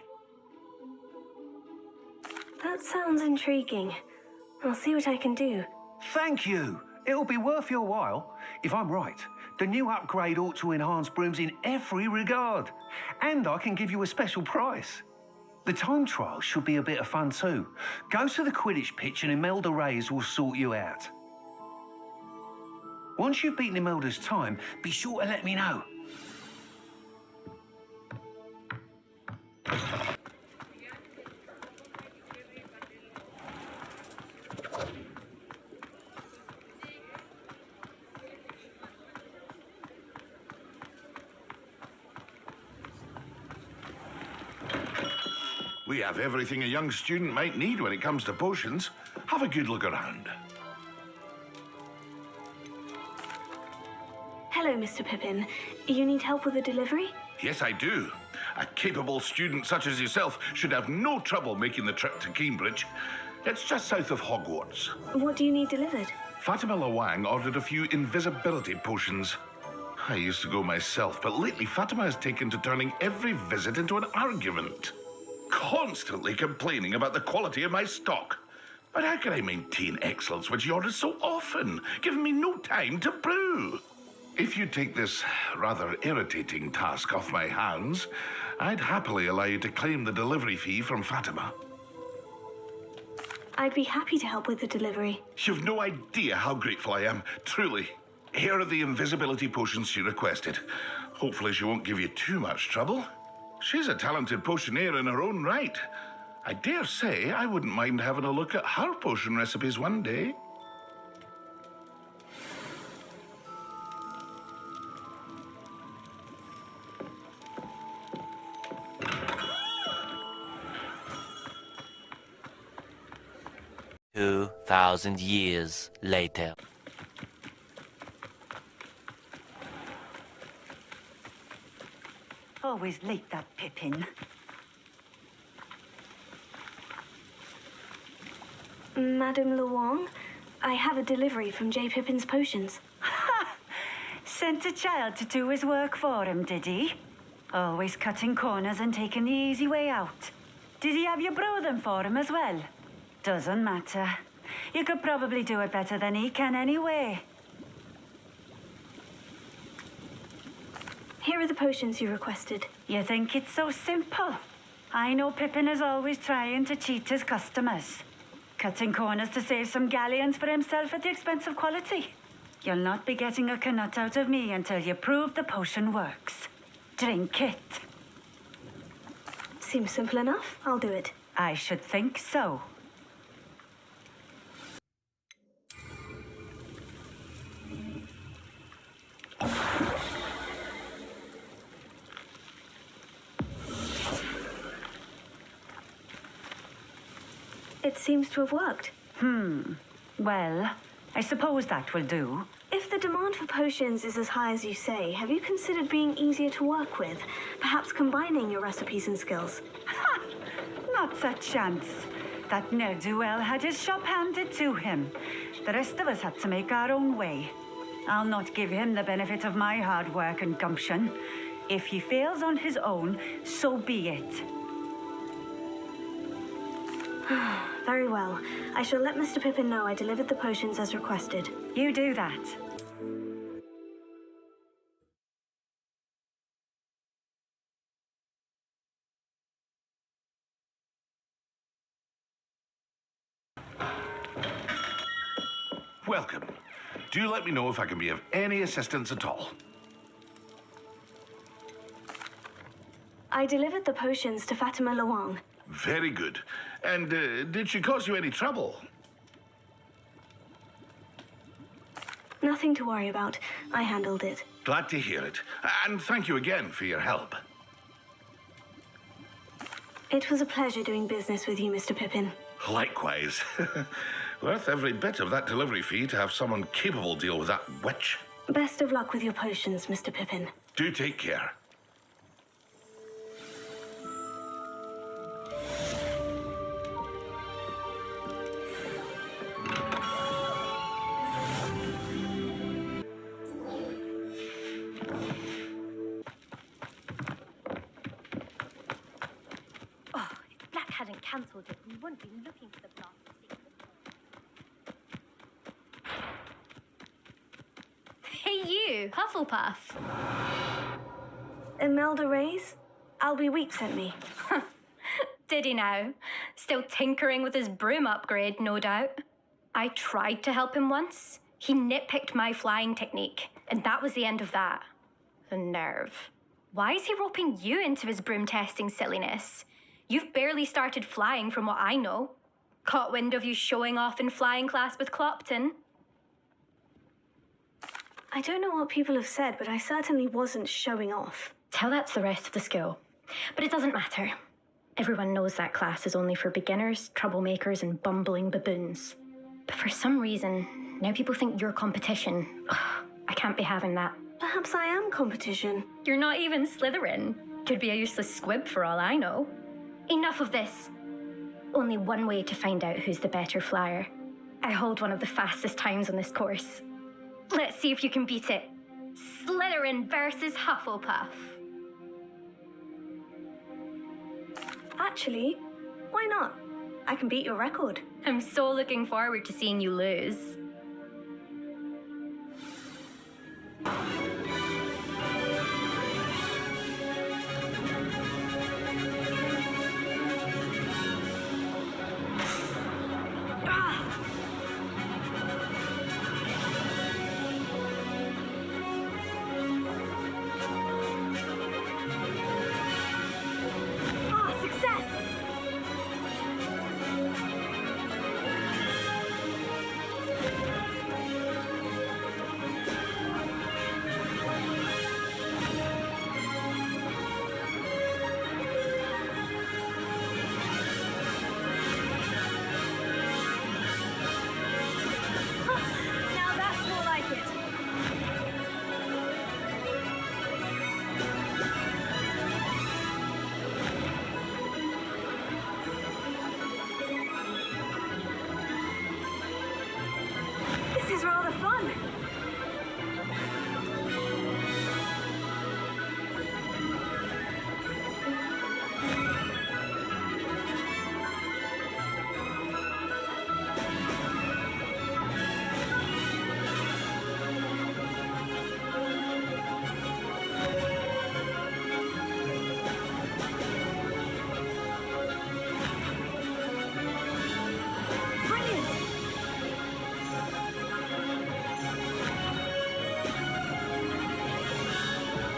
That sounds intriguing. I'll see what I can do. Thank you. It'll be worth your while. If I'm right, the new upgrade ought to enhance brooms in every regard. And I can give you a special price. The time trial should be a bit of fun too. Go to the Quidditch pitch and Imelda Reyes will sort you out. Once you've beaten Imelda's time, be sure to let me know. We have everything a young student might need when it comes to potions. Have a good look around. Hello, Mr. Pippin. You need help with the delivery? Yes, I do. A capable student such as yourself should have no trouble making the trip to Cambridge. It's just south of Hogwarts. What do you need delivered? Fatima Lawang ordered a few invisibility potions. I used to go myself, but lately Fatima has taken to turning every visit into an argument. Constantly complaining about the quality of my stock. But how can I maintain excellence when she orders so often, giving me no time to brew? If you take this rather irritating task off my hands, I'd happily allow you to claim the delivery fee from Fatima. I'd be happy to help with the delivery. You've no idea how grateful I am, truly. Here are the invisibility potions she requested. Hopefully she won't give you too much trouble. She's a talented potioneer in her own right. I dare say I wouldn't mind having a look at her potion recipes one day. Two 2,000 years later. Always late, that Pippin. Madame Lawang, I have a delivery from J. Pippin's potions. Ha! Sent a child to do his work for him, did he? Always cutting corners and taking the easy way out. Did he have you brew them for him as well? Doesn't matter. You could probably do it better than he can anyway. Here are the potions you requested. You think it's so simple? I know Pippin is always trying to cheat his customers. Cutting corners to save some galleons for himself at the expense of quality. You'll not be getting a canut out of me until you prove the potion works. Drink it. Seems simple enough. I'll do it. I should think so. It seems to have worked. Well, I suppose that will do. If the demand for potions is as high as you say, have you considered being easier to work with? Perhaps combining your recipes and skills? Ha! Not a chance. That ne'er-do-well had his shop handed to him. The rest of us had to make our own way. I'll not give him the benefit of my hard work and gumption. If he fails on his own, so be it. Very well. I shall let Mr. Pippin know I delivered the potions as requested. You do that. Welcome. Do let me know if I can be of any assistance at all. I delivered the potions to Fatima Lawang. Very good. And did she cause you any trouble? Nothing to worry about. I handled it. Glad to hear it. And thank you again for your help. It was a pleasure doing business with you, Mr. Pippin. Likewise. Worth every bit of that delivery fee to have someone capable deal with that witch. Best of luck with your potions, Mr. Pippin. Do take care. Oh, if Black hadn't cancelled it, we wouldn't be looking for the blast. Hey you, Hufflepuff. Imelda Reyes? Albie Weep sent me. Did he now? Still tinkering with his broom upgrade, no doubt. I tried to help him once. He nitpicked my flying technique, and that was the end of that. The nerve. Why is he roping you into his broom testing silliness? You've barely started flying from what I know. Caught wind of you showing off in flying class with Clopton. I don't know what people have said, but I certainly wasn't showing off. Tell that to the rest of the school. But it doesn't matter. Everyone knows that class is only for beginners, troublemakers, and bumbling baboons. But for some reason, now people think you're competition. I can't be having that. Perhaps I am competition. You're not even Slytherin. Could be a useless squib for all I know. Enough of this. Only one way to find out who's the better flyer. I hold one of the fastest times on this course. Let's see if you can beat it. Slytherin versus Hufflepuff. Actually, why not? I can beat your record. I'm so looking forward to seeing you lose. This is rather fun.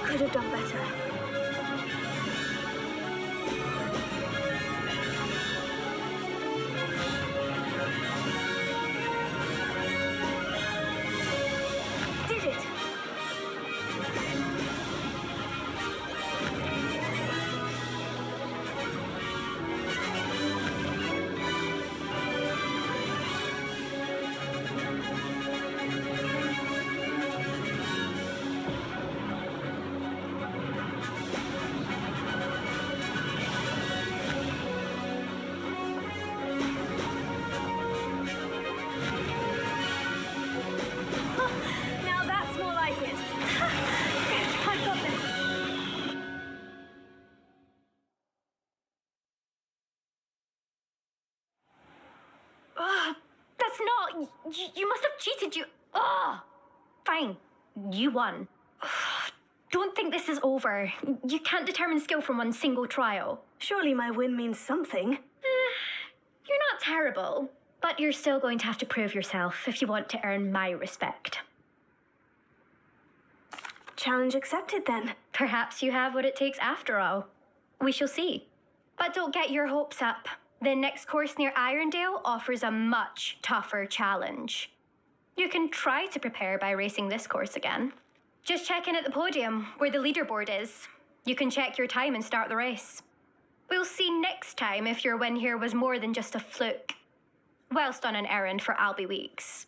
Could have done better. Did it! You must have cheated, you... Oh! Fine. You won. Don't think this is over. You can't determine skill from one single trial. Surely my win means something. You're not terrible, but you're still going to have to prove yourself if you want to earn my respect. Challenge accepted, then. Perhaps you have what it takes after all. We shall see. But don't get your hopes up. The next course near Irondale offers a much tougher challenge. You can try to prepare by racing this course again. Just check in at the podium, where the leaderboard is. You can check your time and start the race. We'll see next time if your win here was more than just a fluke. Whilst on an errand for Albie Weeks.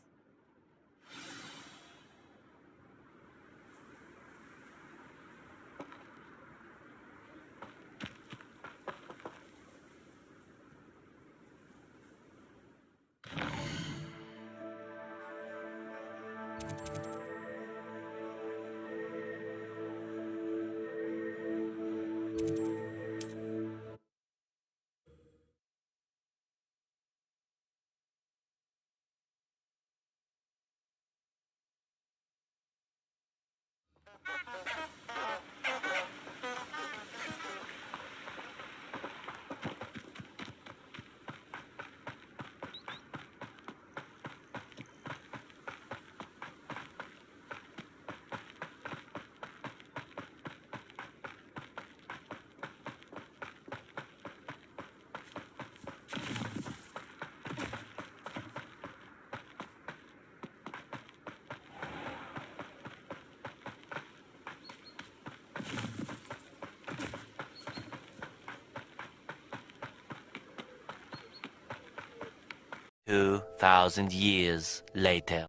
Two 2,000 years later.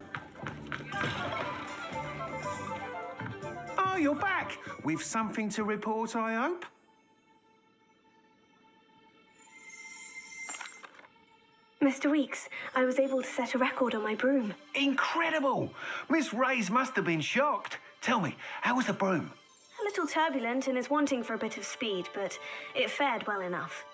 Oh, you're back! With something to report, I hope? Mr. Weeks, I was able to set a record on my broom. Incredible! Miss Ray's must have been shocked. Tell me, how was the broom? A little turbulent and is wanting for a bit of speed, but it fared well enough.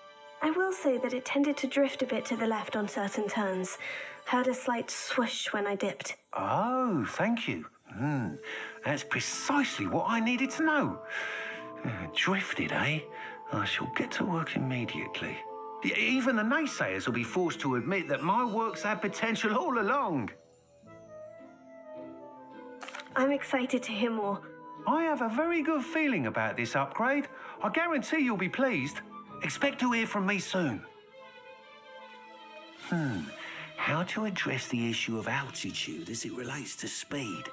I will say that it tended to drift a bit to the left on certain turns. Heard a slight swoosh when I dipped. Oh, thank you. That's precisely what I needed to know. Drifted, eh? I shall get to work immediately. Even the naysayers will be forced to admit that my work's had potential all along. I'm excited to hear more. I have a very good feeling about this upgrade. I guarantee you'll be pleased. Expect to hear from me soon. How to address the issue of altitude as it relates to speed?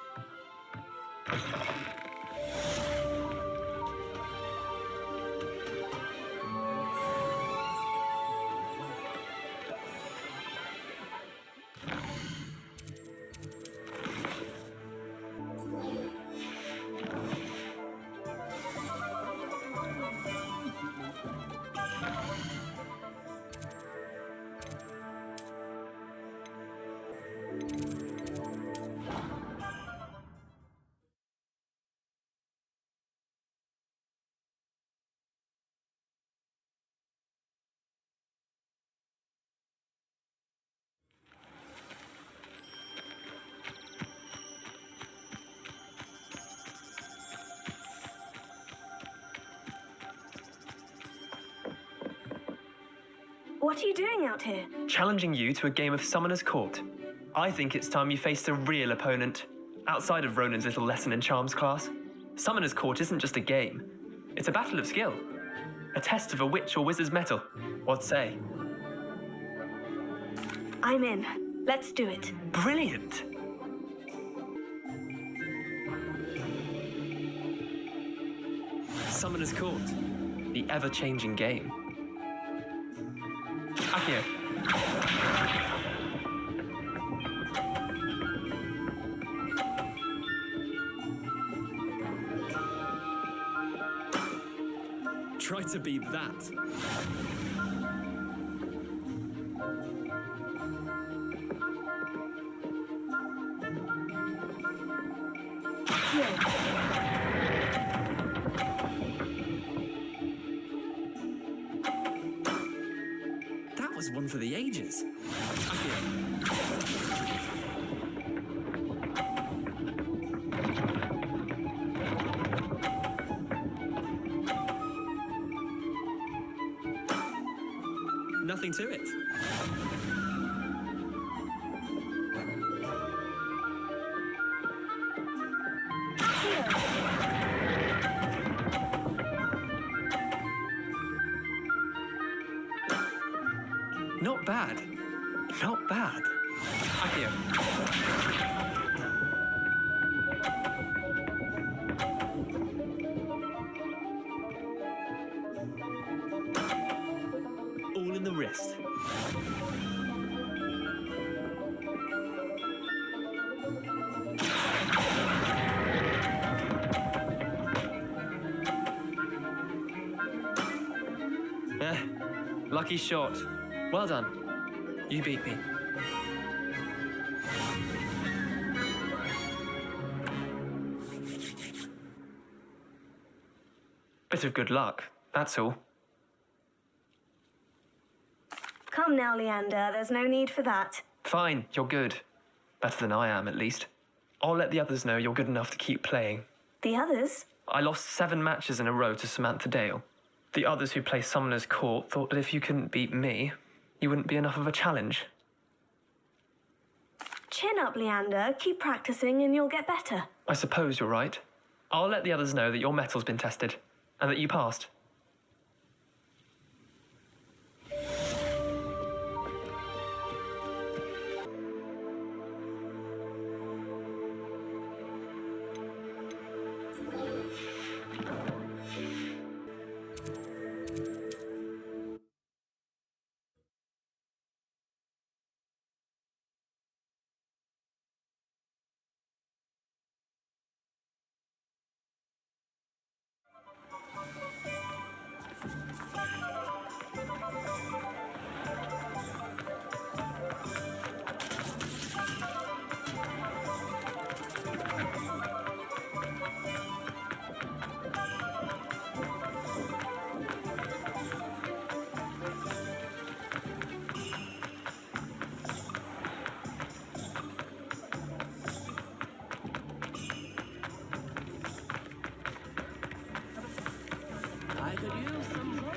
What are you doing out here? Challenging you to a game of Summoner's Court. I think it's time you faced a real opponent, outside of Ronan's little lesson in charms class. Summoner's Court isn't just a game. It's a battle of skill. A test of a witch or wizard's mettle. What say? I'm in. Let's do it. Brilliant! Summoner's Court. The ever-changing game. Akio. Try to beat that. That was one for the ages. nothing to it. Not bad. Not bad. Akio. All in the wrist. Lucky shot. Well done. You beat me. Bit of good luck, that's all. Come now, Leander, there's no need for that. Fine, you're good. Better than I am, at least. I'll let the others know you're good enough to keep playing. The others? I lost 7 matches in a row to Samantha Dale. The others who play Summoner's Court thought that if you couldn't beat me, you wouldn't be enough of a challenge. Chin up, Leander. Keep practicing and you'll get better. I suppose you're right. I'll let the others know that your metal's been tested, and that you passed. I could use some gold.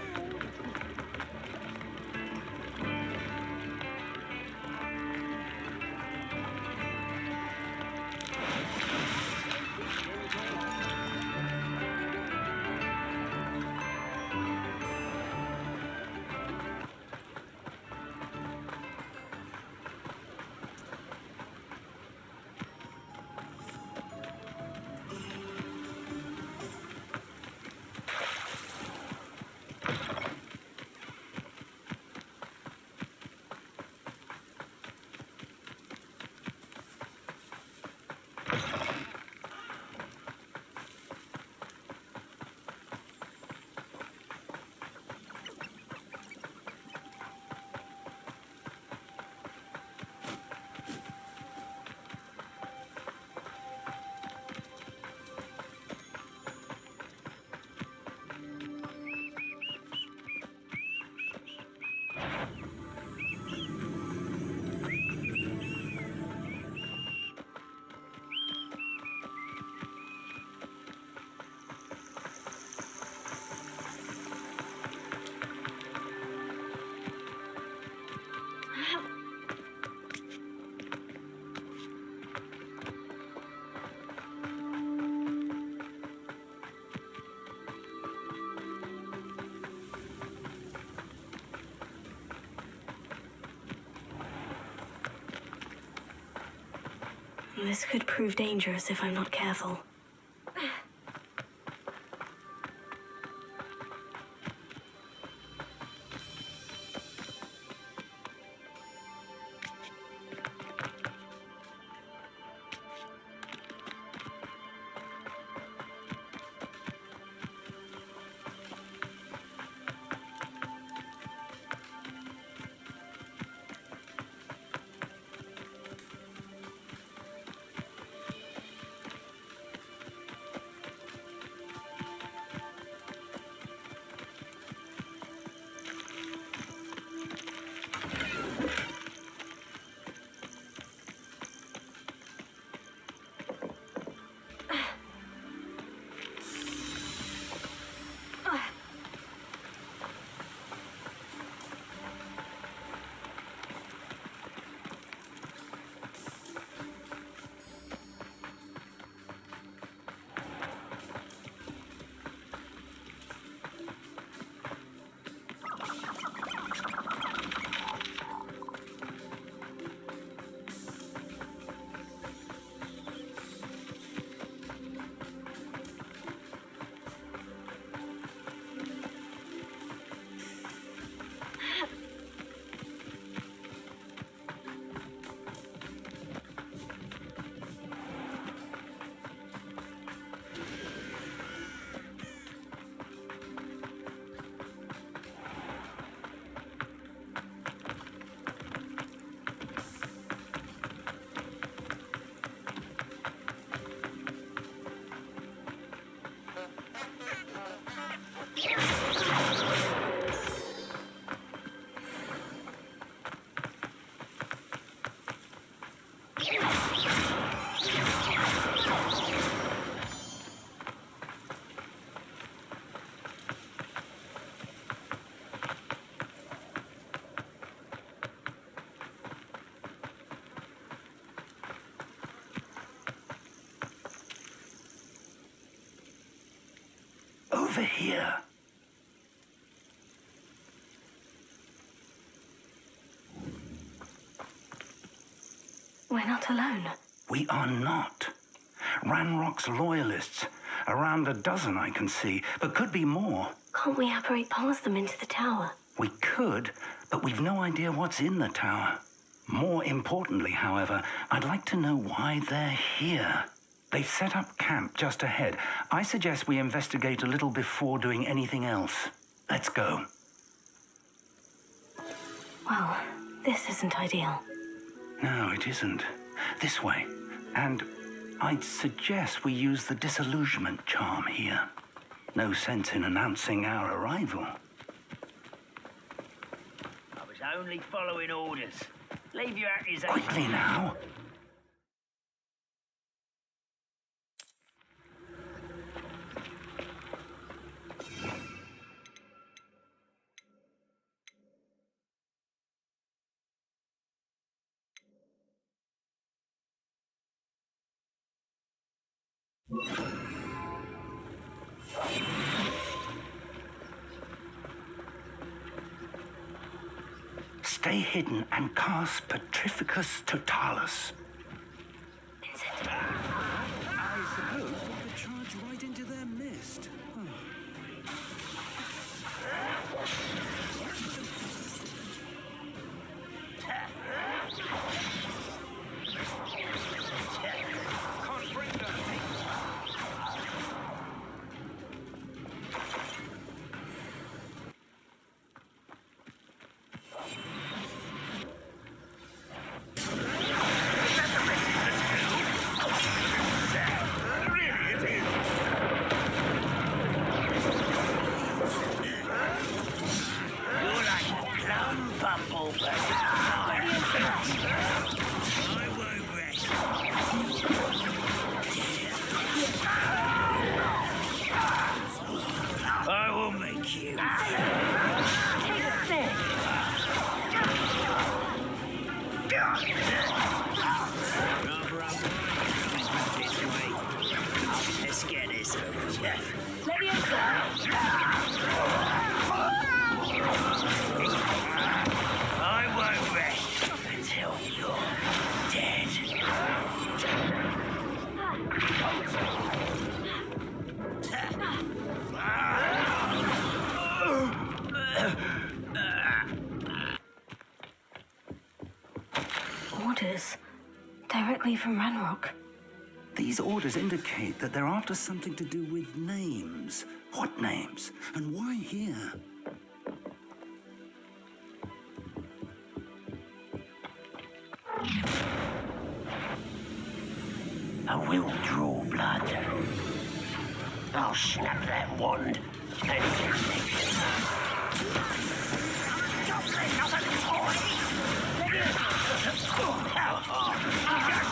This could prove dangerous if I'm not careful. Over here. We're not alone. We are not. Ranrock's loyalists. Around a dozen I can see, but could be more. Can't we apparate past them into the tower? We could, but we've no idea what's in the tower. More importantly, however, I'd like to know why they're here. They've set up camp just ahead. I suggest we investigate a little before doing anything else. Let's go. Well, this isn't ideal. No, it isn't. This way. And I'd suggest we use the disillusionment charm here. No sense in announcing our arrival. I was only following orders. Leave your accusations. Quickly now. Stay hidden and cast Petrificus Totalis. I suppose we could charge right into their mist. I will make you. Let's get this over with. Let me inside. I won't rest until you're dead. Orders. Directly from Ranrock. These orders indicate that they're after something to do with names. What names? And why here? I will draw blood. I'll snap that wand and Just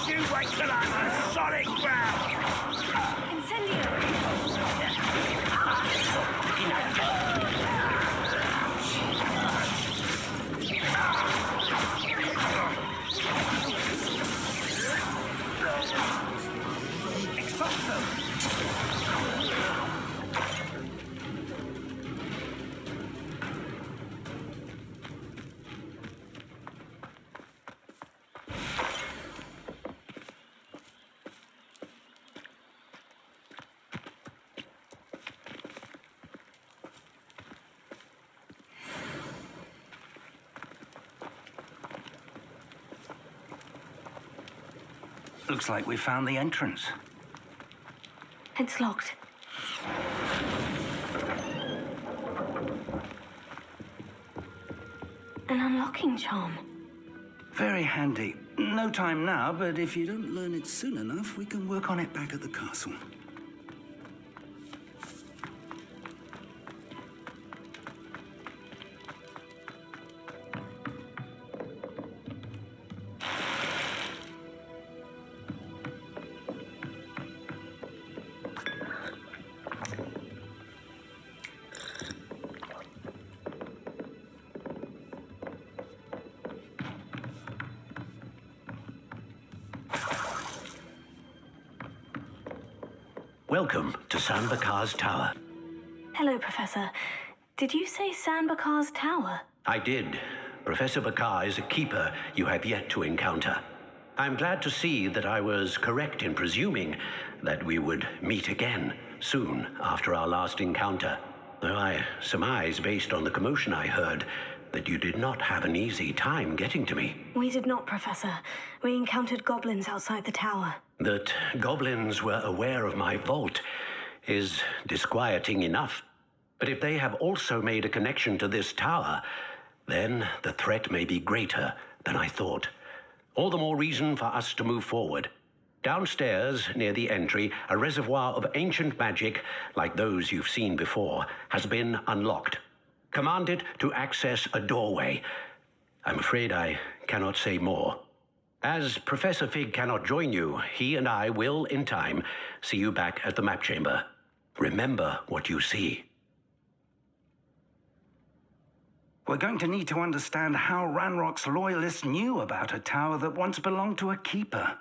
you wait till I'm on solid ground! Looks like we found the entrance. It's locked. An unlocking charm. Very handy. No time now, but if you don't learn it soon enough, we can work on it back at the castle. Welcome to Sanbakar's Tower. Hello, Professor. Did you say Sanbakar's Tower? I did. Professor Bakar is a keeper you have yet to encounter. I'm glad to see that I was correct in presuming that we would meet again soon after our last encounter. Though I surmise, based on the commotion I heard, that you did not have an easy time getting to me. We did not, Professor. We encountered goblins outside the tower. That goblins were aware of my vault is disquieting enough. But if they have also made a connection to this tower, then the threat may be greater than I thought. All the more reason for us to move forward. Downstairs, near the entry, a reservoir of ancient magic, like those you've seen before, has been unlocked. Command it to access a doorway. I'm afraid I cannot say more. As Professor Fig cannot join you, he and I will, in time, see you back at the map chamber. Remember what you see. We're going to need to understand how Ranrock's loyalists knew about a tower that once belonged to a keeper.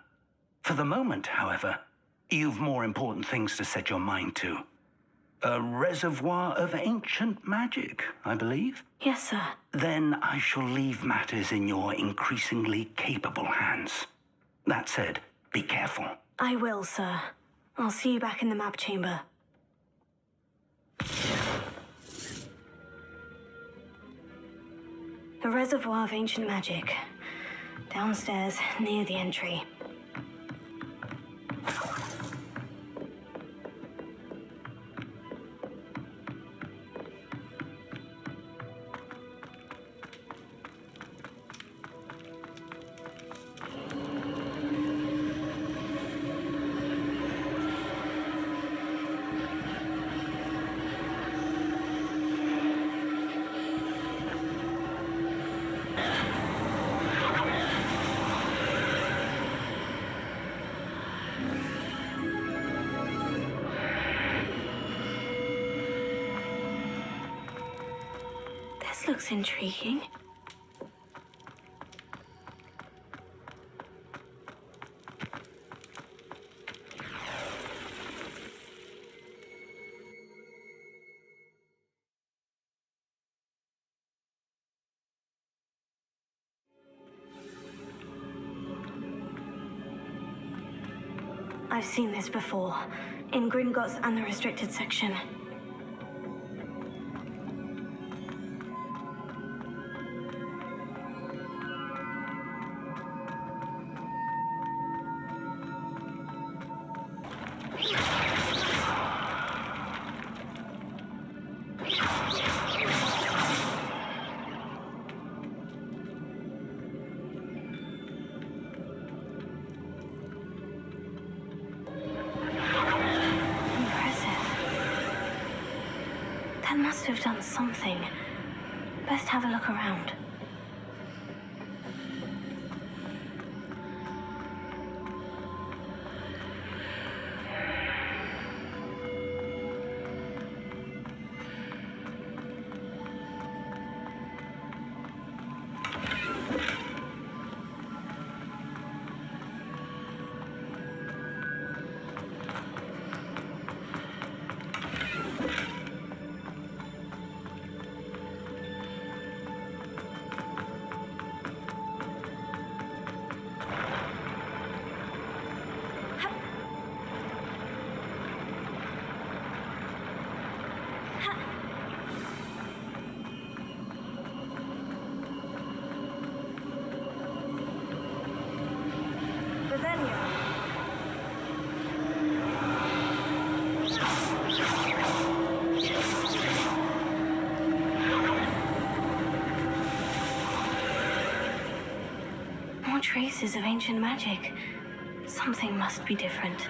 For the moment, however, you've more important things to set your mind to. A reservoir of ancient magic, I believe? Yes, sir. Then I shall leave matters in your increasingly capable hands. That said, be careful. I will, sir. I'll see you back in the map chamber. A reservoir of ancient magic. Downstairs, near the entry. This looks intriguing. I've seen this before, in Gringotts and the restricted section. Must have done something. Best have a look around. More traces of ancient magic. Something must be different.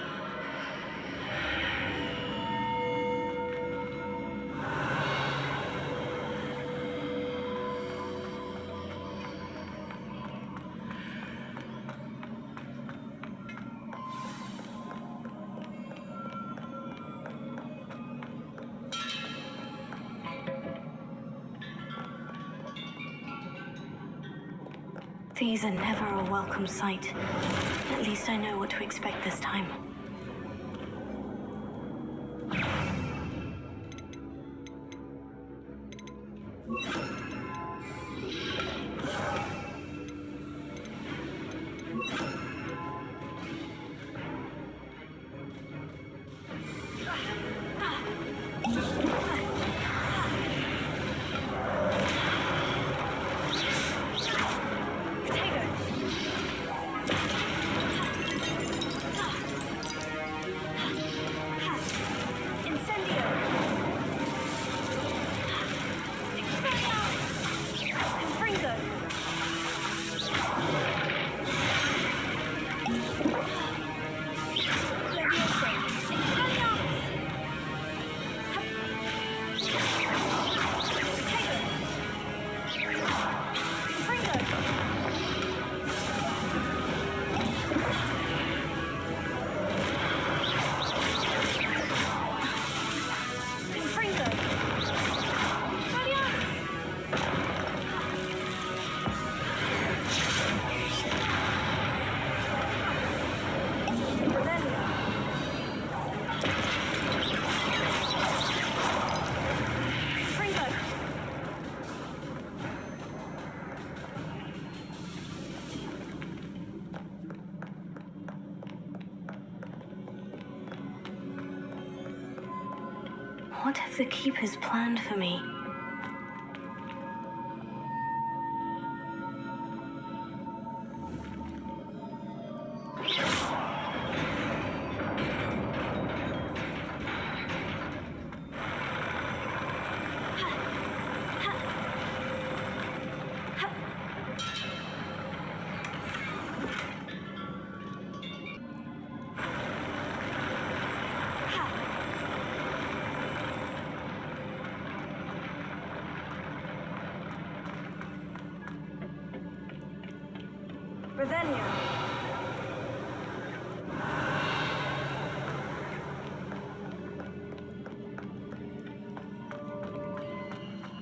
These are never a welcome sight. At least I know what to expect this time. What have the Keepers planned for me?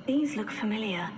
These look familiar.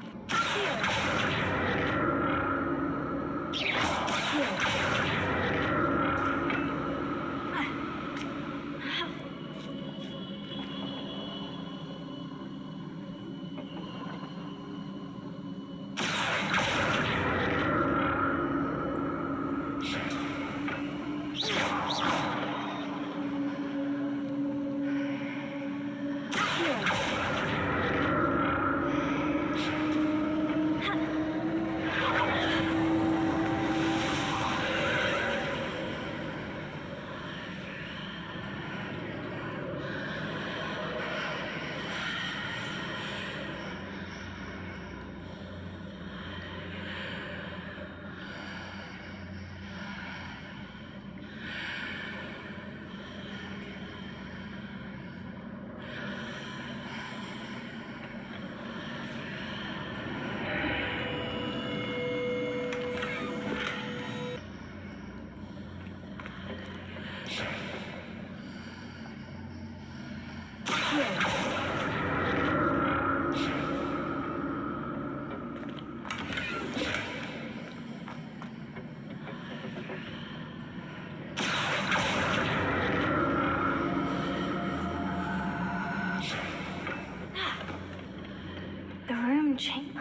The room changed.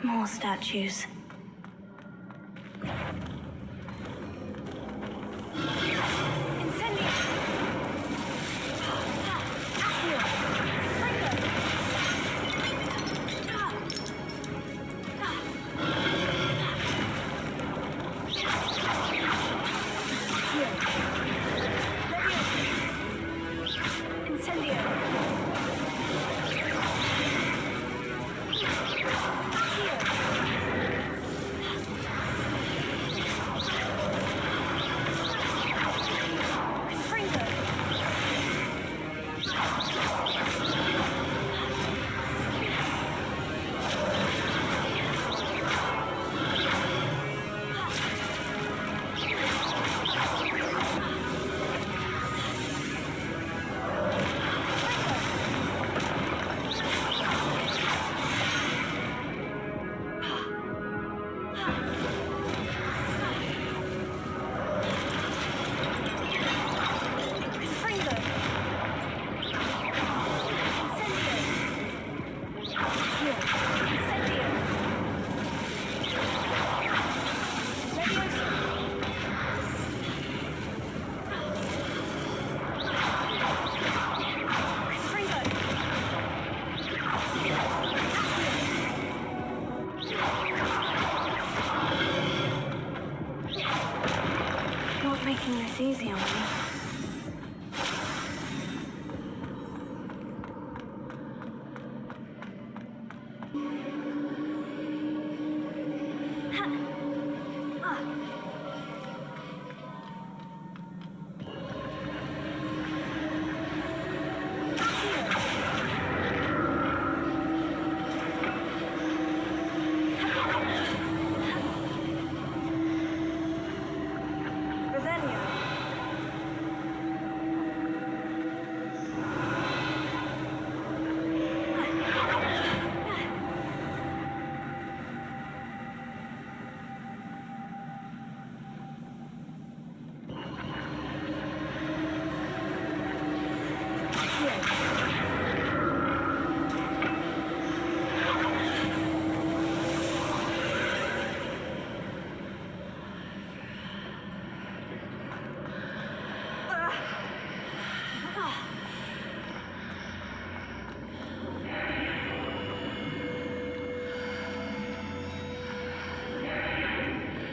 More statues.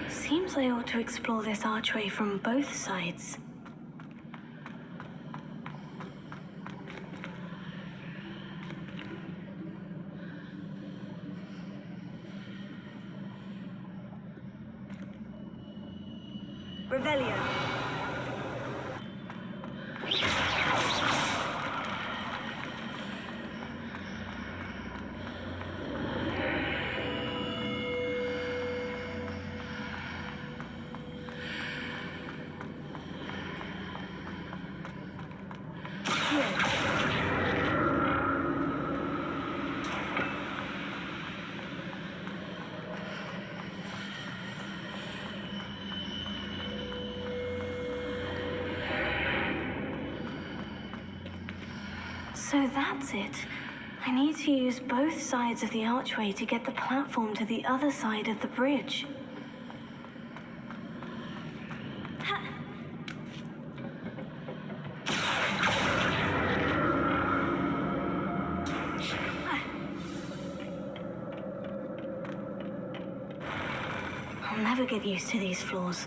Seems I ought to explore this archway from both sides. Revelio. So that's it. I need to use both sides of the archway to get the platform to the other side of the bridge. I'll never get used to these floors.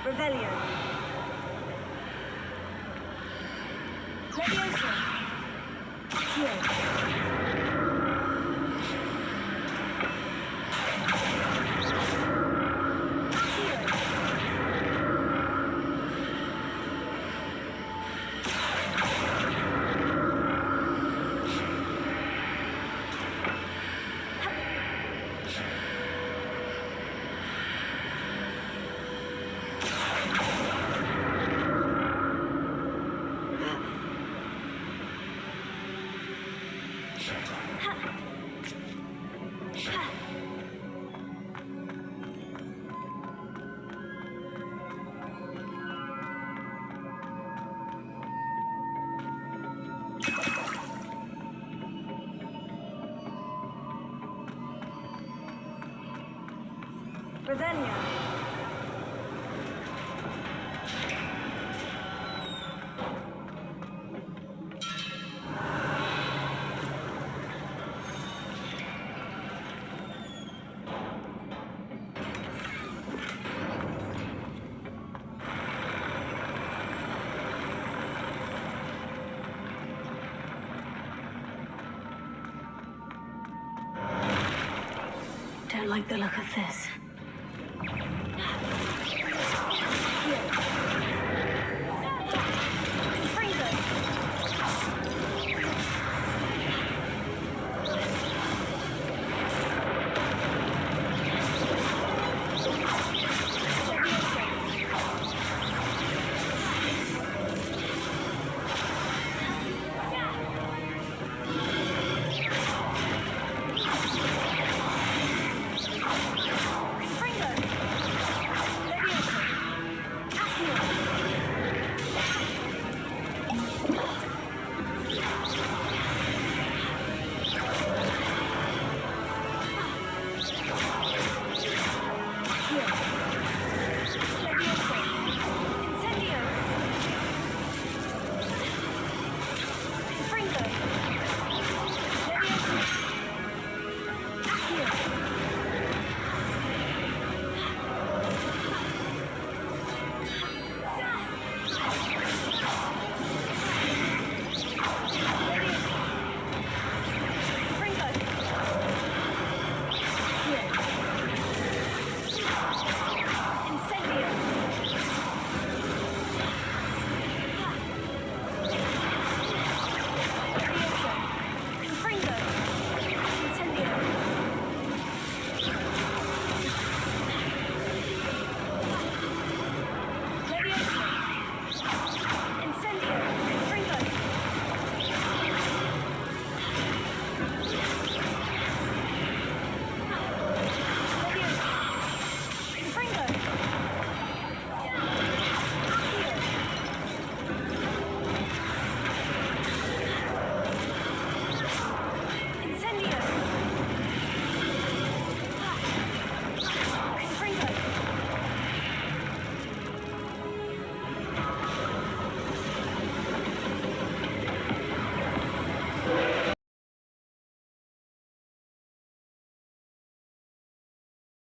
Revelio. Leviosa. Revelio. Don't like the look of this. Yeah.